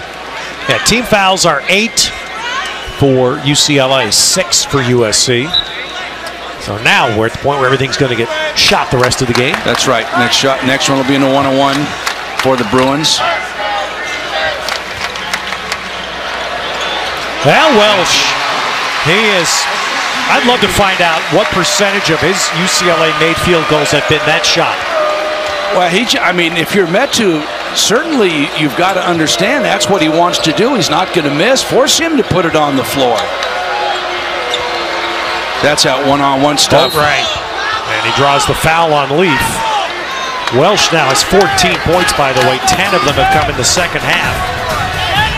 Yeah, team fouls are 8 for UCLA, 6 for USC. So now we're at the point where everything's going to get shot the rest of the game. That's right. Next one will be in a one-on-one for the Bruins. Well, Welsh, I'd love to find out what percentage of his UCLA made field goals have been that shot. Well, I mean, if you're met to, certainly you've got to understand that's what he wants to do. He's not going to miss. Force him to put it on the floor. That's that one-on-one stuff. Right. And he draws the foul on Leaf. Welsh now has 14 points, by the way. 10 of them have come in the second half.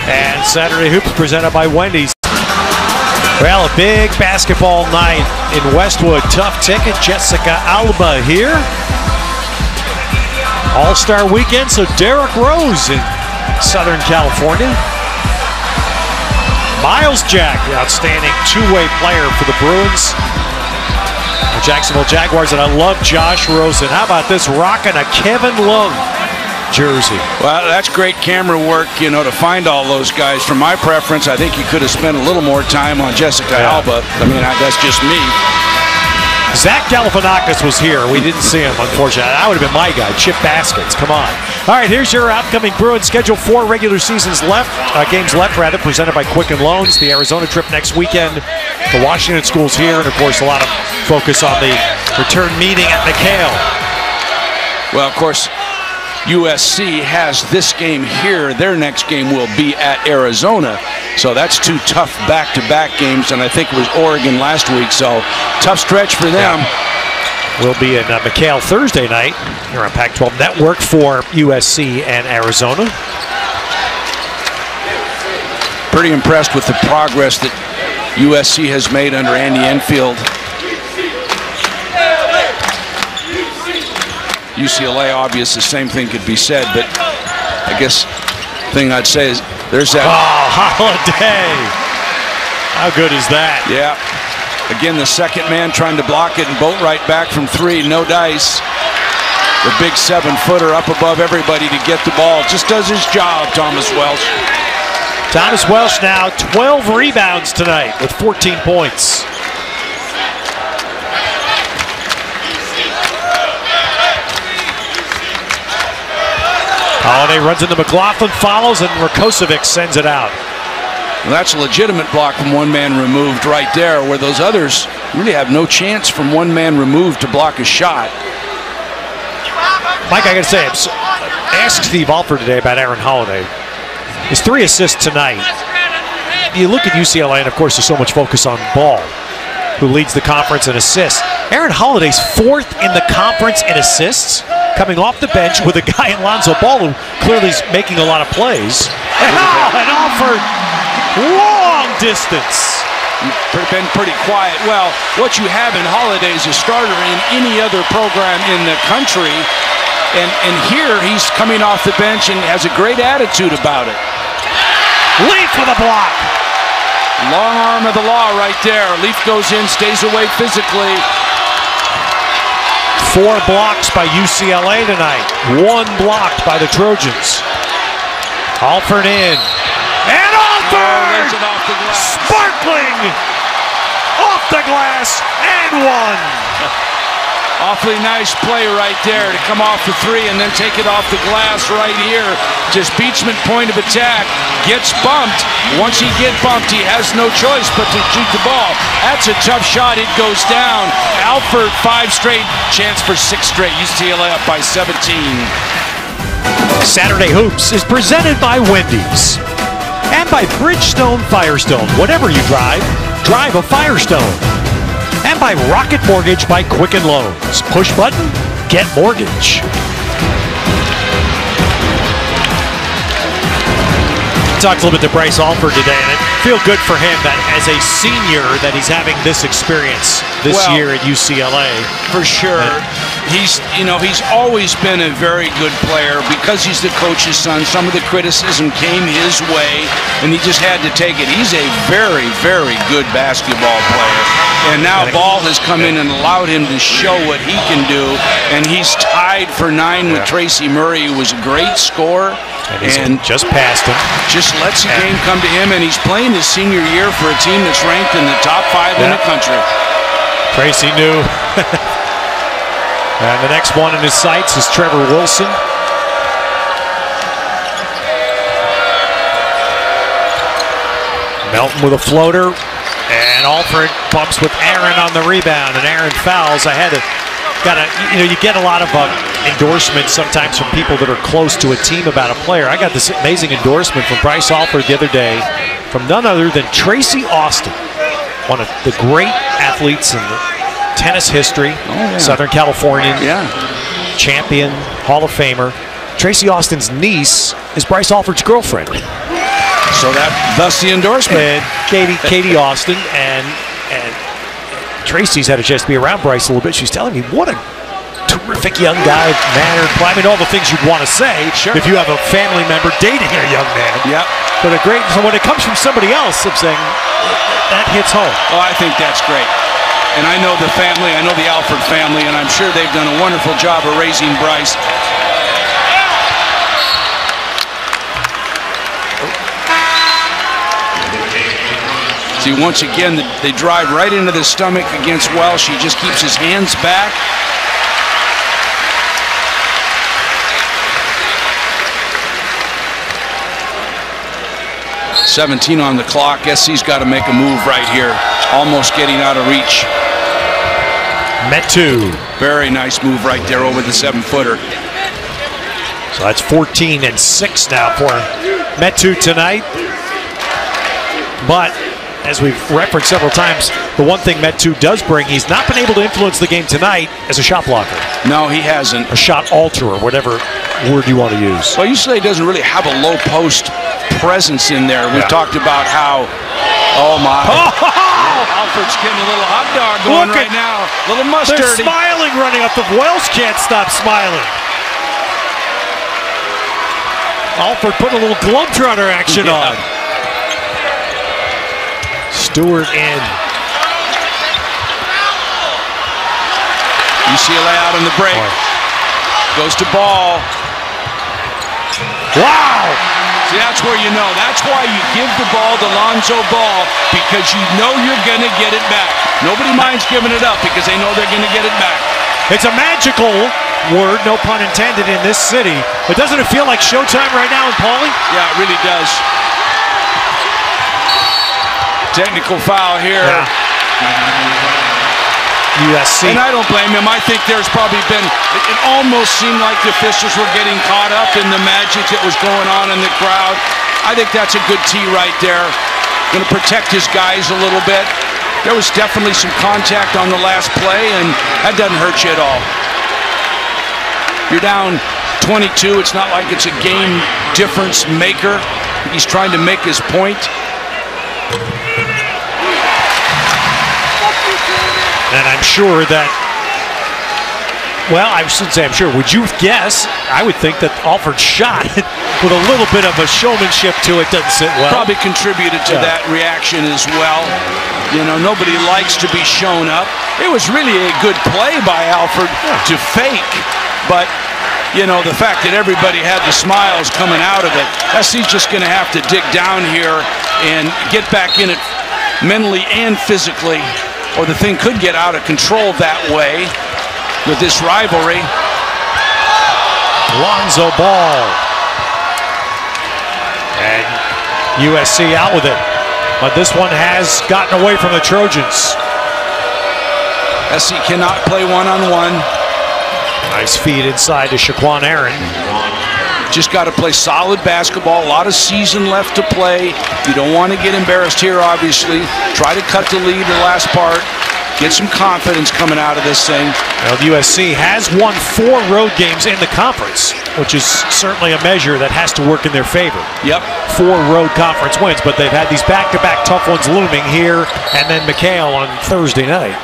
And Saturday Hoops presented by Wendy's. Well, a big basketball night in Westwood. Tough ticket. Jessica Alba here. All-Star weekend, so Derrick Rose in Southern California. Miles Jack, the outstanding two-way player for the Bruins. The Jacksonville Jaguars, and I love Josh Rosen. How about this, rocking a Kevin Love jersey? Well, that's great camera work, you know, to find all those guys. For my preference, I think you could have spent a little more time on Jessica Alba. I mean, that's just me. Zach Galifianakis was here. We didn't see him, unfortunately. That would have been my guy, Chip Baskets. Come on. All right, here's your upcoming Bruins schedule. 4 regular seasons left, games left, rather, presented by Quicken Loans. The Arizona trip next weekend. The Washington schools here, and, of course, a lot of focus on the return meeting at McHale. Well, of course, USC has this game here. Their next game will be at Arizona. So that's 2 tough back-to-back games, and I think it was Oregon last week. So tough stretch for them. Yeah. We'll be in McHale Thursday night here on Pac-12 Network for USC and Arizona. Pretty impressed with the progress that USC has made under Andy Enfield. UCLA, obvious, the same thing could be said, but I guess the thing I'd say is there's that. Oh, Holiday. How good is that? Yeah. Again, the second man trying to block it, and Boatwright back from 3, no dice. The big 7-footer up above everybody to get the ball. Just does his job, Thomas Welsh. Thomas Welsh now 12 rebounds tonight with 14 points. Holiday runs into McLaughlin, follows, and Rakocevic sends it out. Well, that's a legitimate block from one man removed right there, where those others really have no chance from one man removed to block a shot. Mike, I got to say, ask Steve Alford today about Aaron Holiday. His 3 assists tonight. You look at UCLA, and of course there's so much focus on Ball, who leads the conference in assists. Aaron Holiday's 4th in the conference in assists, coming off the bench with a guy in Lonzo Ball who clearly is making a lot of plays. And Alford, long distance. You've been pretty quiet. Well, what you have in Holiday is a starter in any other program in the country. And here he's coming off the bench and has a great attitude about it. Leaf with a block. Long arm of the law right there. Leaf goes in, stays away physically. 4 blocks by UCLA tonight. 1 blocked by the Trojans. Alford in. And Alford! Lays it off the glass. Sparkling! Off the glass and 1. Awfully nice play right there to come off the 3 and then take it off the glass right here. Just Beachman point of attack. Gets bumped. Once he gets bumped, he has no choice but to shoot the ball. That's a tough shot. It goes down. Alford 5 straight. Chance for 6 straight. UCLA up by 17. Saturday Hoops is presented by Wendy's. And by Bridgestone Firestone. Whatever you drive, drive a Firestone. And by Rocket Mortgage by Quicken Loans. Push button, get mortgage. Talked a little bit to Bryce Alford today, and it feel good for him that as a senior that he's having this experience this year at UCLA. For sure. He's always been a very good player because he's the coach's son. Some of the criticism came his way, and he just had to take it. He's a very, very good basketball player. And now Ball has come in and allowed him to show what he can do. And he's tied for 9 with Tracy Murray, who was a great scorer. And just passed him. Just lets the game come to him, and he's playing his senior year for a team that's ranked in the top 5 in the country. Tracy knew. And the next one in his sights is Trevor Wilson. Melton with a floater, and Alford bumps with Aaron on the rebound, and Aaron fouls. You get a lot of endorsements sometimes from people that are close to a team about a player. I got this amazing endorsement from Bryce Alford the other day from none other than Tracy Austin, one of the great athletes in the tennis history, Southern Californian, champion, Hall of Famer. Tracy Austin's niece is Bryce Alford's girlfriend. So thus the endorsement. And Katie Austin and Tracy's had a chance to be around Bryce a little bit. She's telling me what a terrific young guy, mannered, I mean, all the things you'd want to say if you have a family member dating a young man. Yep. But so when it comes from somebody else, I'm saying that hits home. Oh, I think that's great. And I know the family, I know the Alford family, and I'm sure they've done a wonderful job of raising Bryce. See, once again, they drive right into the stomach against Welsh. He just keeps his hands back. .17 on the clock. SC's got to make a move right here. Almost getting out of reach. Metu. Very nice move right there over the 7-footer. So that's 14 and 6 now for Metu tonight. But as we've referenced several times, the one thing Metu does bring, he's not been able to influence the game tonight as a shot blocker. No, he hasn't. A shot alterer, whatever word you want to use. Well, UCLA doesn't really have a low post presence in there. We've talked about how, oh my. Alford's getting a little hot dog going right now. A little mustard. They're smiling running up. The Welsh can't stop smiling. Alford putting a little Globetrotter action on. Stewart in. UCLA out on the break. Goes to Ball. Wow! See, that's where you know. That's why you give the ball to Lonzo Ball, because you know you're going to get it back. Nobody minds giving it up because they know they're going to get it back. It's a magical word, no pun intended, in this city. But doesn't it feel like showtime right now in Pauley? Yeah, it really does. Technical foul here. USC. And I don't blame him. I think there's probably been, it almost seemed like the officials were getting caught up in the magic that was going on in the crowd. I think that's a good tee right there. Going to protect his guys a little bit. There was definitely some contact on the last play, and that doesn't hurt you at all. You're down 22. It's not like it's a game difference maker. He's trying to make his point. And I'm sure that, well, I shouldn't say I'm sure. Would you guess? I would think that Alford's shot with a little bit of a showmanship to it doesn't sit well. Probably contributed to that reaction as well. You know, nobody likes to be shown up. It was really a good play by Alford to fake, but you know, the fact that everybody had the smiles coming out of it, SC's just going to have to dig down here and get back in it mentally and physically, or the thing could get out of control that way with this rivalry. Lonzo Ball. And USC out with it. But this one has gotten away from the Trojans. SC cannot play one-on-one. Nice feed inside to Shaquan Aaron. Just got to play solid basketball. A lot of season left to play. You don't want to get embarrassed here, obviously. Try to cut the lead the last part. Get some confidence coming out of this thing. Well, USC has won 4 road games in the conference, which is certainly a measure that has to work in their favor. Yep. 4 road conference wins, but they've had these back-to-back tough ones looming here and then McHale on Thursday night.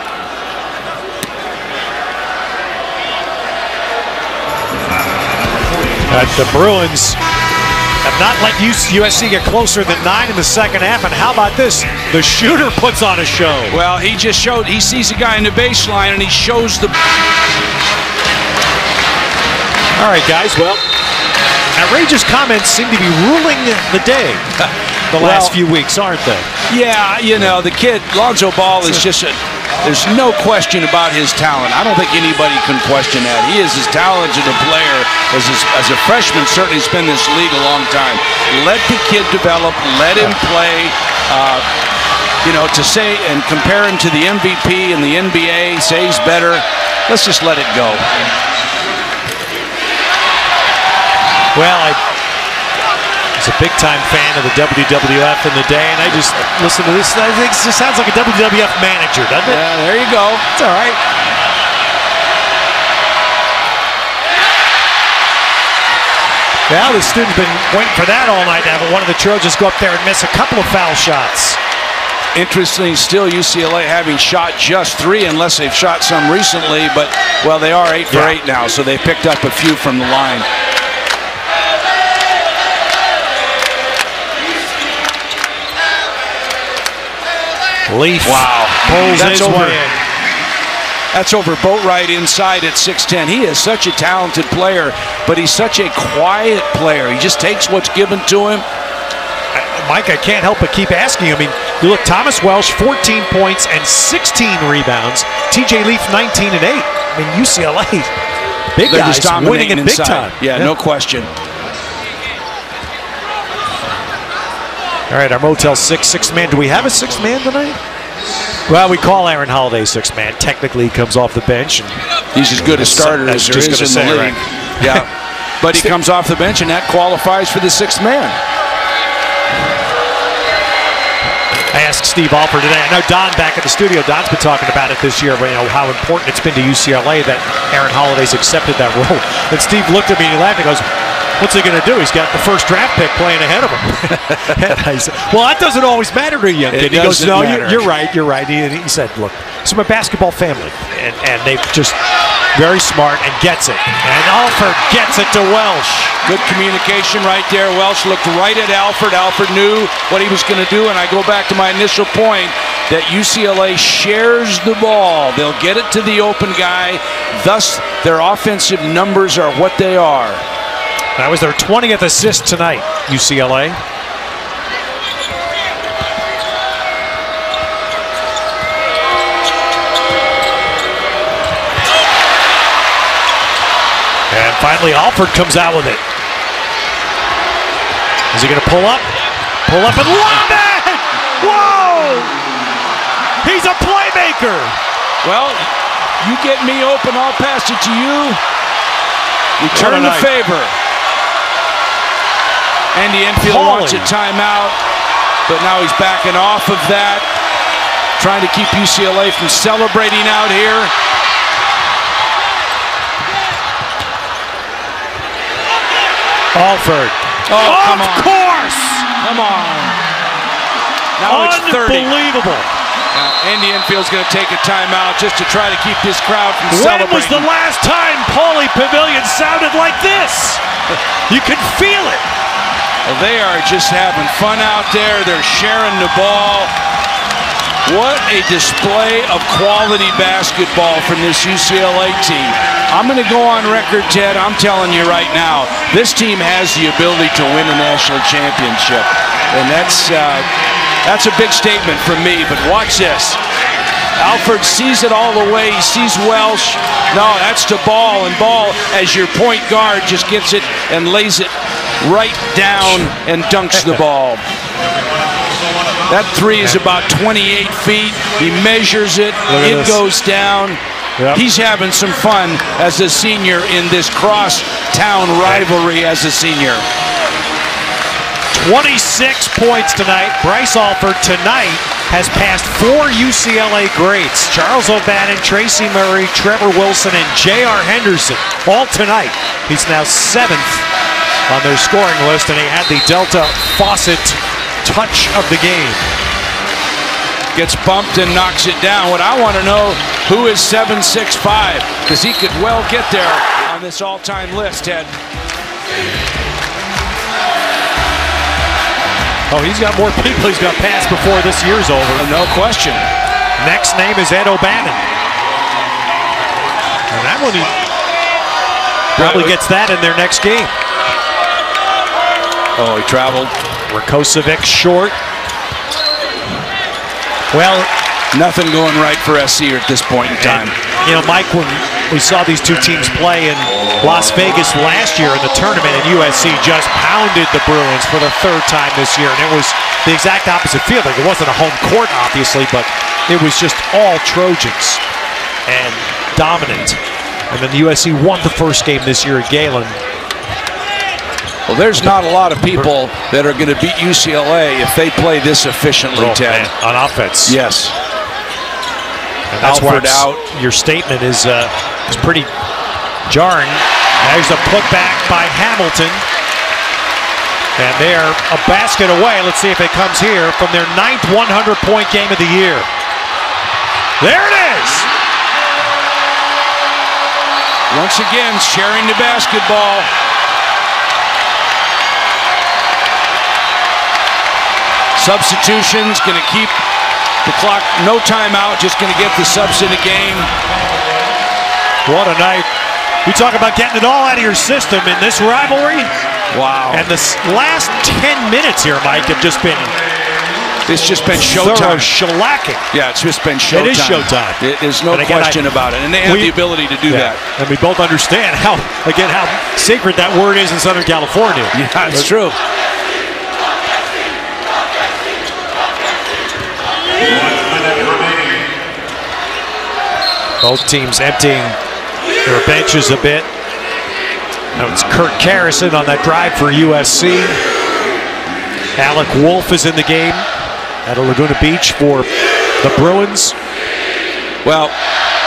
The Bruins have not let USC get closer than 9 in the second half, and how about this? The shooter puts on a show. Well, he just showed, he sees a guy in the baseline and he shows the... All right, guys, well, outrageous comments seem to be ruling the day the last few weeks, aren't they? Yeah, you know, the kid, Lonzo Ball is just a... There's no question about his talent. I don't think anybody can question that. He is as talented a player as a freshman. Certainly he's been in this league a long time. Let the kid develop. Let him play. You know, to say and compare him to the MVP in the NBA, say he's better, let's just let it go. Well, I was a big-time fan of the WWF in the day, and I just listen to this. I think it just sounds like a WWF manager, doesn't it? Yeah, there you go. It's all right. Well, the student's been waiting for that all night to have one of the Trojans go up there and miss a couple of foul shots. Interesting, still UCLA having shot just 3, unless they've shot some recently, but, well, they are 8 for 8 now, so they picked up a few from the line. Leaf pulls his way in. That's over Boatwright inside at 6'10". He is such a talented player, but he's such a quiet player. He just takes what's given to him. Mike, I can't help but keep asking. I mean, you look, Thomas Welsh, 14 points and 16 rebounds. TJ Leaf, 19 and 8. I mean, UCLA, big guys winning in big time. Yeah, no question. All right, our Motel 6, sixth man. Do we have a sixth man tonight? Well, we call Aaron Holiday sixth man. Technically, he comes off the bench. And he's as good a starter as there is in the league. Right? Yeah, but he comes off the bench, and that qualifies for the sixth man. I asked Steve Alford today. I know Don back at the studio. Don's been talking about it this year, but you know how important it's been to UCLA that Aaron Holiday's accepted that role. And Steve looked at me and he laughed and goes, "What's he going to do? He's got the first draft pick playing ahead of him." And I said, "Well, that doesn't always matter to you, young kid." He goes, "No, you're right. You're right." He said, "Look, it's from a basketball family, and they've just very smart and gets it." And Alford gets it to Welsh. Good communication right there. Welsh looked right at Alford. Alford knew what he was going to do, and I go back to my initial point that UCLA shares the ball. They'll get it to the open guy. Thus, their offensive numbers are what they are. That was their 20th assist tonight, UCLA. And finally, Alford comes out with it. Is he going to pull up? Pull up and lob it! Whoa! He's a playmaker! Well, you get me open, I'll pass it to you. Return the favor. Andy Enfield wants a timeout, but now he's backing off of that, trying to keep UCLA from celebrating out here. Alford. Oh, come on. Of course! Come on. Now it's 30. Unbelievable. Andy Enfield's going to take a timeout just to try to keep this crowd from celebrating. When was the last time Pauley Pavilion sounded like this? You can feel it. Well, they are just having fun out there. They're sharing the ball. What a display of quality basketball from this UCLA team. I'm going to go on record, Ted. I'm telling you right now, this team has the ability to win a national championship. And that's a big statement from me, but watch this. Alford sees it all the way. He sees Welsh. No, that's to Ball, and Ball, as your point guard, just gets it and lays it right down and dunks the ball. That three is about 28 feet. He measures it. It goes down. Yep. He's having some fun as a senior in this cross-town rivalry as a senior. 26 points tonight. Bryce Alford tonight has passed 4 UCLA greats. Charles O'Bannon, Tracy Murray, Trevor Wilson, and J.R. Henderson. All tonight. He's now 7th on their scoring list, and he had the Delta Fawcett touch of the game. Gets bumped and knocks it down. What I want to know, who is 7'6", 5", because he could well get there on this all-time list, Ted. Oh, he's got more people he's got past before this year's over. No question. Next name is Ed O'Bannon. And that one, he probably gets that in their next game. Oh, he traveled. Rakocevic short. Well, nothing going right for SC at this point in time. And, you know, Mike, when we saw these two teams play in Las Vegas last year in the tournament, and USC just pounded the Bruins for the 3rd time this year, and it was the exact opposite field. Like, it wasn't a home court, obviously, but it was just all Trojans and dominant. And then the USC won the first game this year at Galen. Well, there's not a lot of people that are going to beat UCLA if they play this efficiently, Ted. On offense. Yes. And that's why your statement is pretty jarring. There's a putback by Hamilton. And they're a basket away. Let's see if it comes here from their 9th 100-point game of the year. There it is. Once again, sharing the basketball. Substitutions, going to keep the clock, no timeout, just going to get the subs in the game. What a night. You talk about getting it all out of your system in this rivalry. Wow. And the last 10 minutes here, Mike, have just been... It's just been showtime. Shellacking. Yeah, it's just been showtime. It is showtime. There's no question about it. And they have the ability to do that. And we both understand how sacred that word is in Southern California. Yeah, it's true. Both teams emptying their benches a bit. Now it's Kurt Carrison on that drive for USC. Alec Wolf is in the game out of Laguna Beach for the Bruins. Well,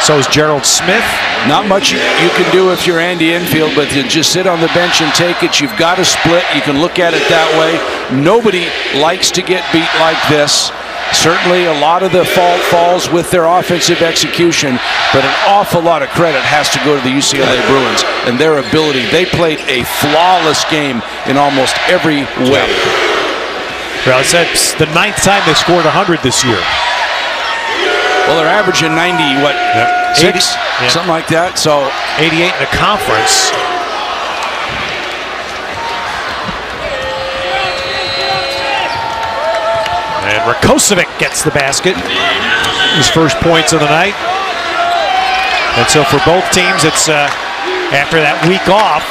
so is Gerald Smith. Not much you can do if you're Andy Enfield, but to just sit on the bench and take it. You've got to split. You can look at it that way. Nobody likes to get beat like this. Certainly a lot of the fault falls with their offensive execution, but an awful lot of credit has to go to the UCLA Bruins and their ability. They played a flawless game in almost every way. Well, it's the 9th time they scored 100 this year. Well, they're averaging 90, what, 6? Something like that. So 88 in the conference. And Rakocevic gets the basket. His first points of the night. And so for both teams, it's after that week off.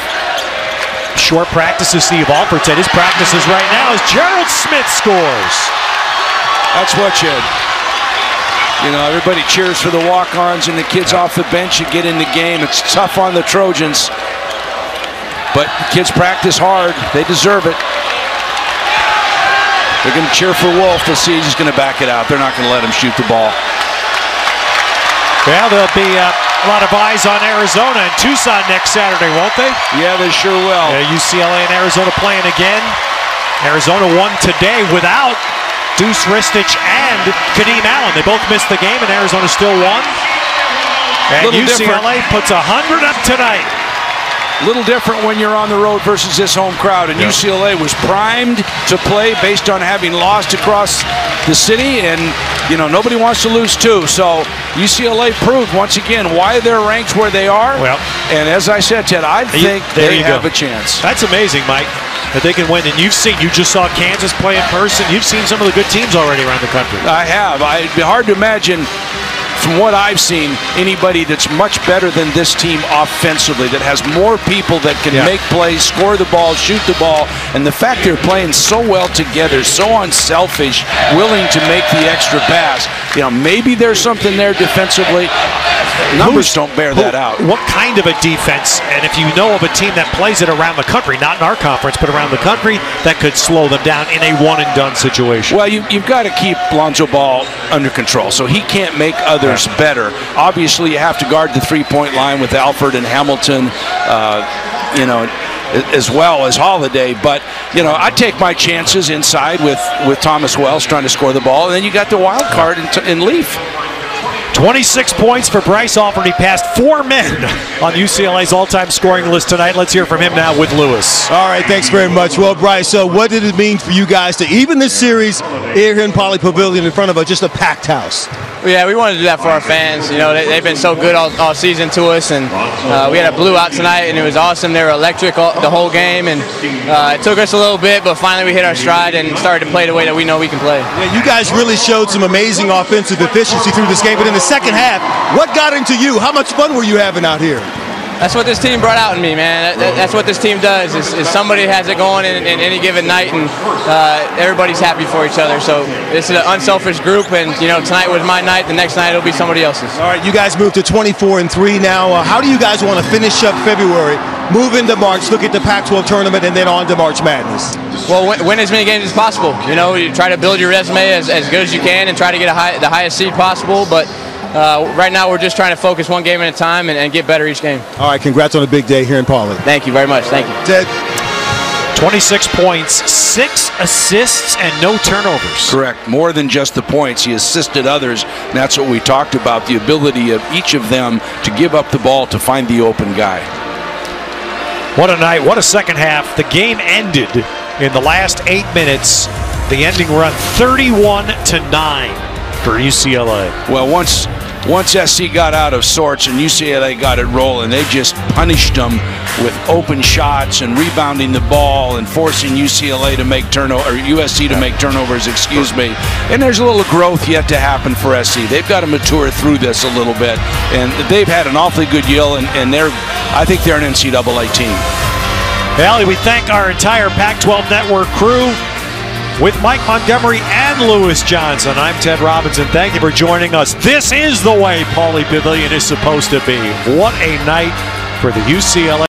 Short practices, Steve Alford said his practices right now as Gerald Smith scores. That's what you know, everybody cheers for the walk-ons and the kids off the bench and get in the game. It's tough on the Trojans, but the kids practice hard. They deserve it. They're going to cheer for Wolf. They'll see he's going to back it out. They're not going to let him shoot the ball. Well, there'll be a lot of eyes on Arizona and Tucson next Saturday, won't they? Yeah, they sure will. UCLA and Arizona playing again. Arizona won today without Deuce Ristich and Kadeem Allen. They both missed the game, and Arizona still won. And UCLA puts 100 up tonight. A little different when you're on the road versus this home crowd. And UCLA was primed to play based on having lost across the city. And, you know, nobody wants to lose too. So UCLA proved once again why they're ranked where they are. Well, and as I said, Ted, I think they have a chance. That's amazing, Mike, that they can win. And you just saw Kansas play in person. You've seen some of the good teams already around the country. I have. It'd be hard to imagine, from what I've seen, anybody that's much better than this team offensively, that has more people that can make plays, score the ball, shoot the ball, and the fact they're playing so well together, so unselfish, willing to make the extra pass. You know, maybe there's something there defensively. Numbers don't bear that out. What kind of a defense? And if you know of a team that plays it around the country, not in our conference, but around the country, that could slow them down in a one-and-done situation. Well, you've got to keep Lonzo Ball under control, so he can't make others better. Obviously, you have to guard the three-point line with Alford and Hamilton, you know, as well as Holiday. But, you know, I take my chances inside with Thomas Wells trying to score the ball, and then you got the wild card in Leaf. 26 points for Bryce Alford. He passed 4 men on UCLA's all-time scoring list tonight. Let's hear from him now with Lewis. All right, thanks very much. Well, Bryce, so what did it mean for you guys to even this series here in Poly Pavilion in front of just a packed house? Yeah, we wanted to do that for our fans. You know, they've been so good all season to us, and we had a blue out tonight, and it was awesome. They were electric the whole game, and it took us a little bit, but finally we hit our stride and started to play the way that we know we can play. Yeah, you guys really showed some amazing offensive efficiency through this game, but in the second half, what got into you? How much fun were you having out here? That's what this team brought out in me, man. That's what this team does. Is somebody has it going in any given night, and everybody's happy for each other. So this is an unselfish group, and you know, tonight was my night. The next night it'll be somebody else's. All right, you guys moved to 24-3 now. How do you guys want to finish up February, move into March, look at the Pac-12 tournament, and then on to March Madness? Well, win as many games as possible. You know, you try to build your resume as good as you can, and try to get the highest seed possible. But right now, we're just trying to focus one game at a time and get better each game. All right, congrats on a big day here in Poly. Thank you very much. Thank you. Ted? 26 points, 6 assists, and no turnovers. Correct. More than just the points. He assisted others, and that's what we talked about, the ability of each of them to give up the ball to find the open guy. What a night. What a second half. The game ended in the last 8 minutes. The ending run 31-9 for UCLA. Well, once SC got out of sorts and UCLA got it rolling, they just punished them with open shots and rebounding the ball and forcing UCLA to make USC to make turnovers, excuse me. And there's a little growth yet to happen for SC. They've got to mature through this a little bit, and they've had an awfully good year, and I think they're an NCAA team. Allie, we thank our entire Pac-12 Network crew. With Mike Montgomery and Lewis Johnson, I'm Ted Robinson. Thank you for joining us. This is the way Pauley Pavilion is supposed to be. What a night for the UCLA.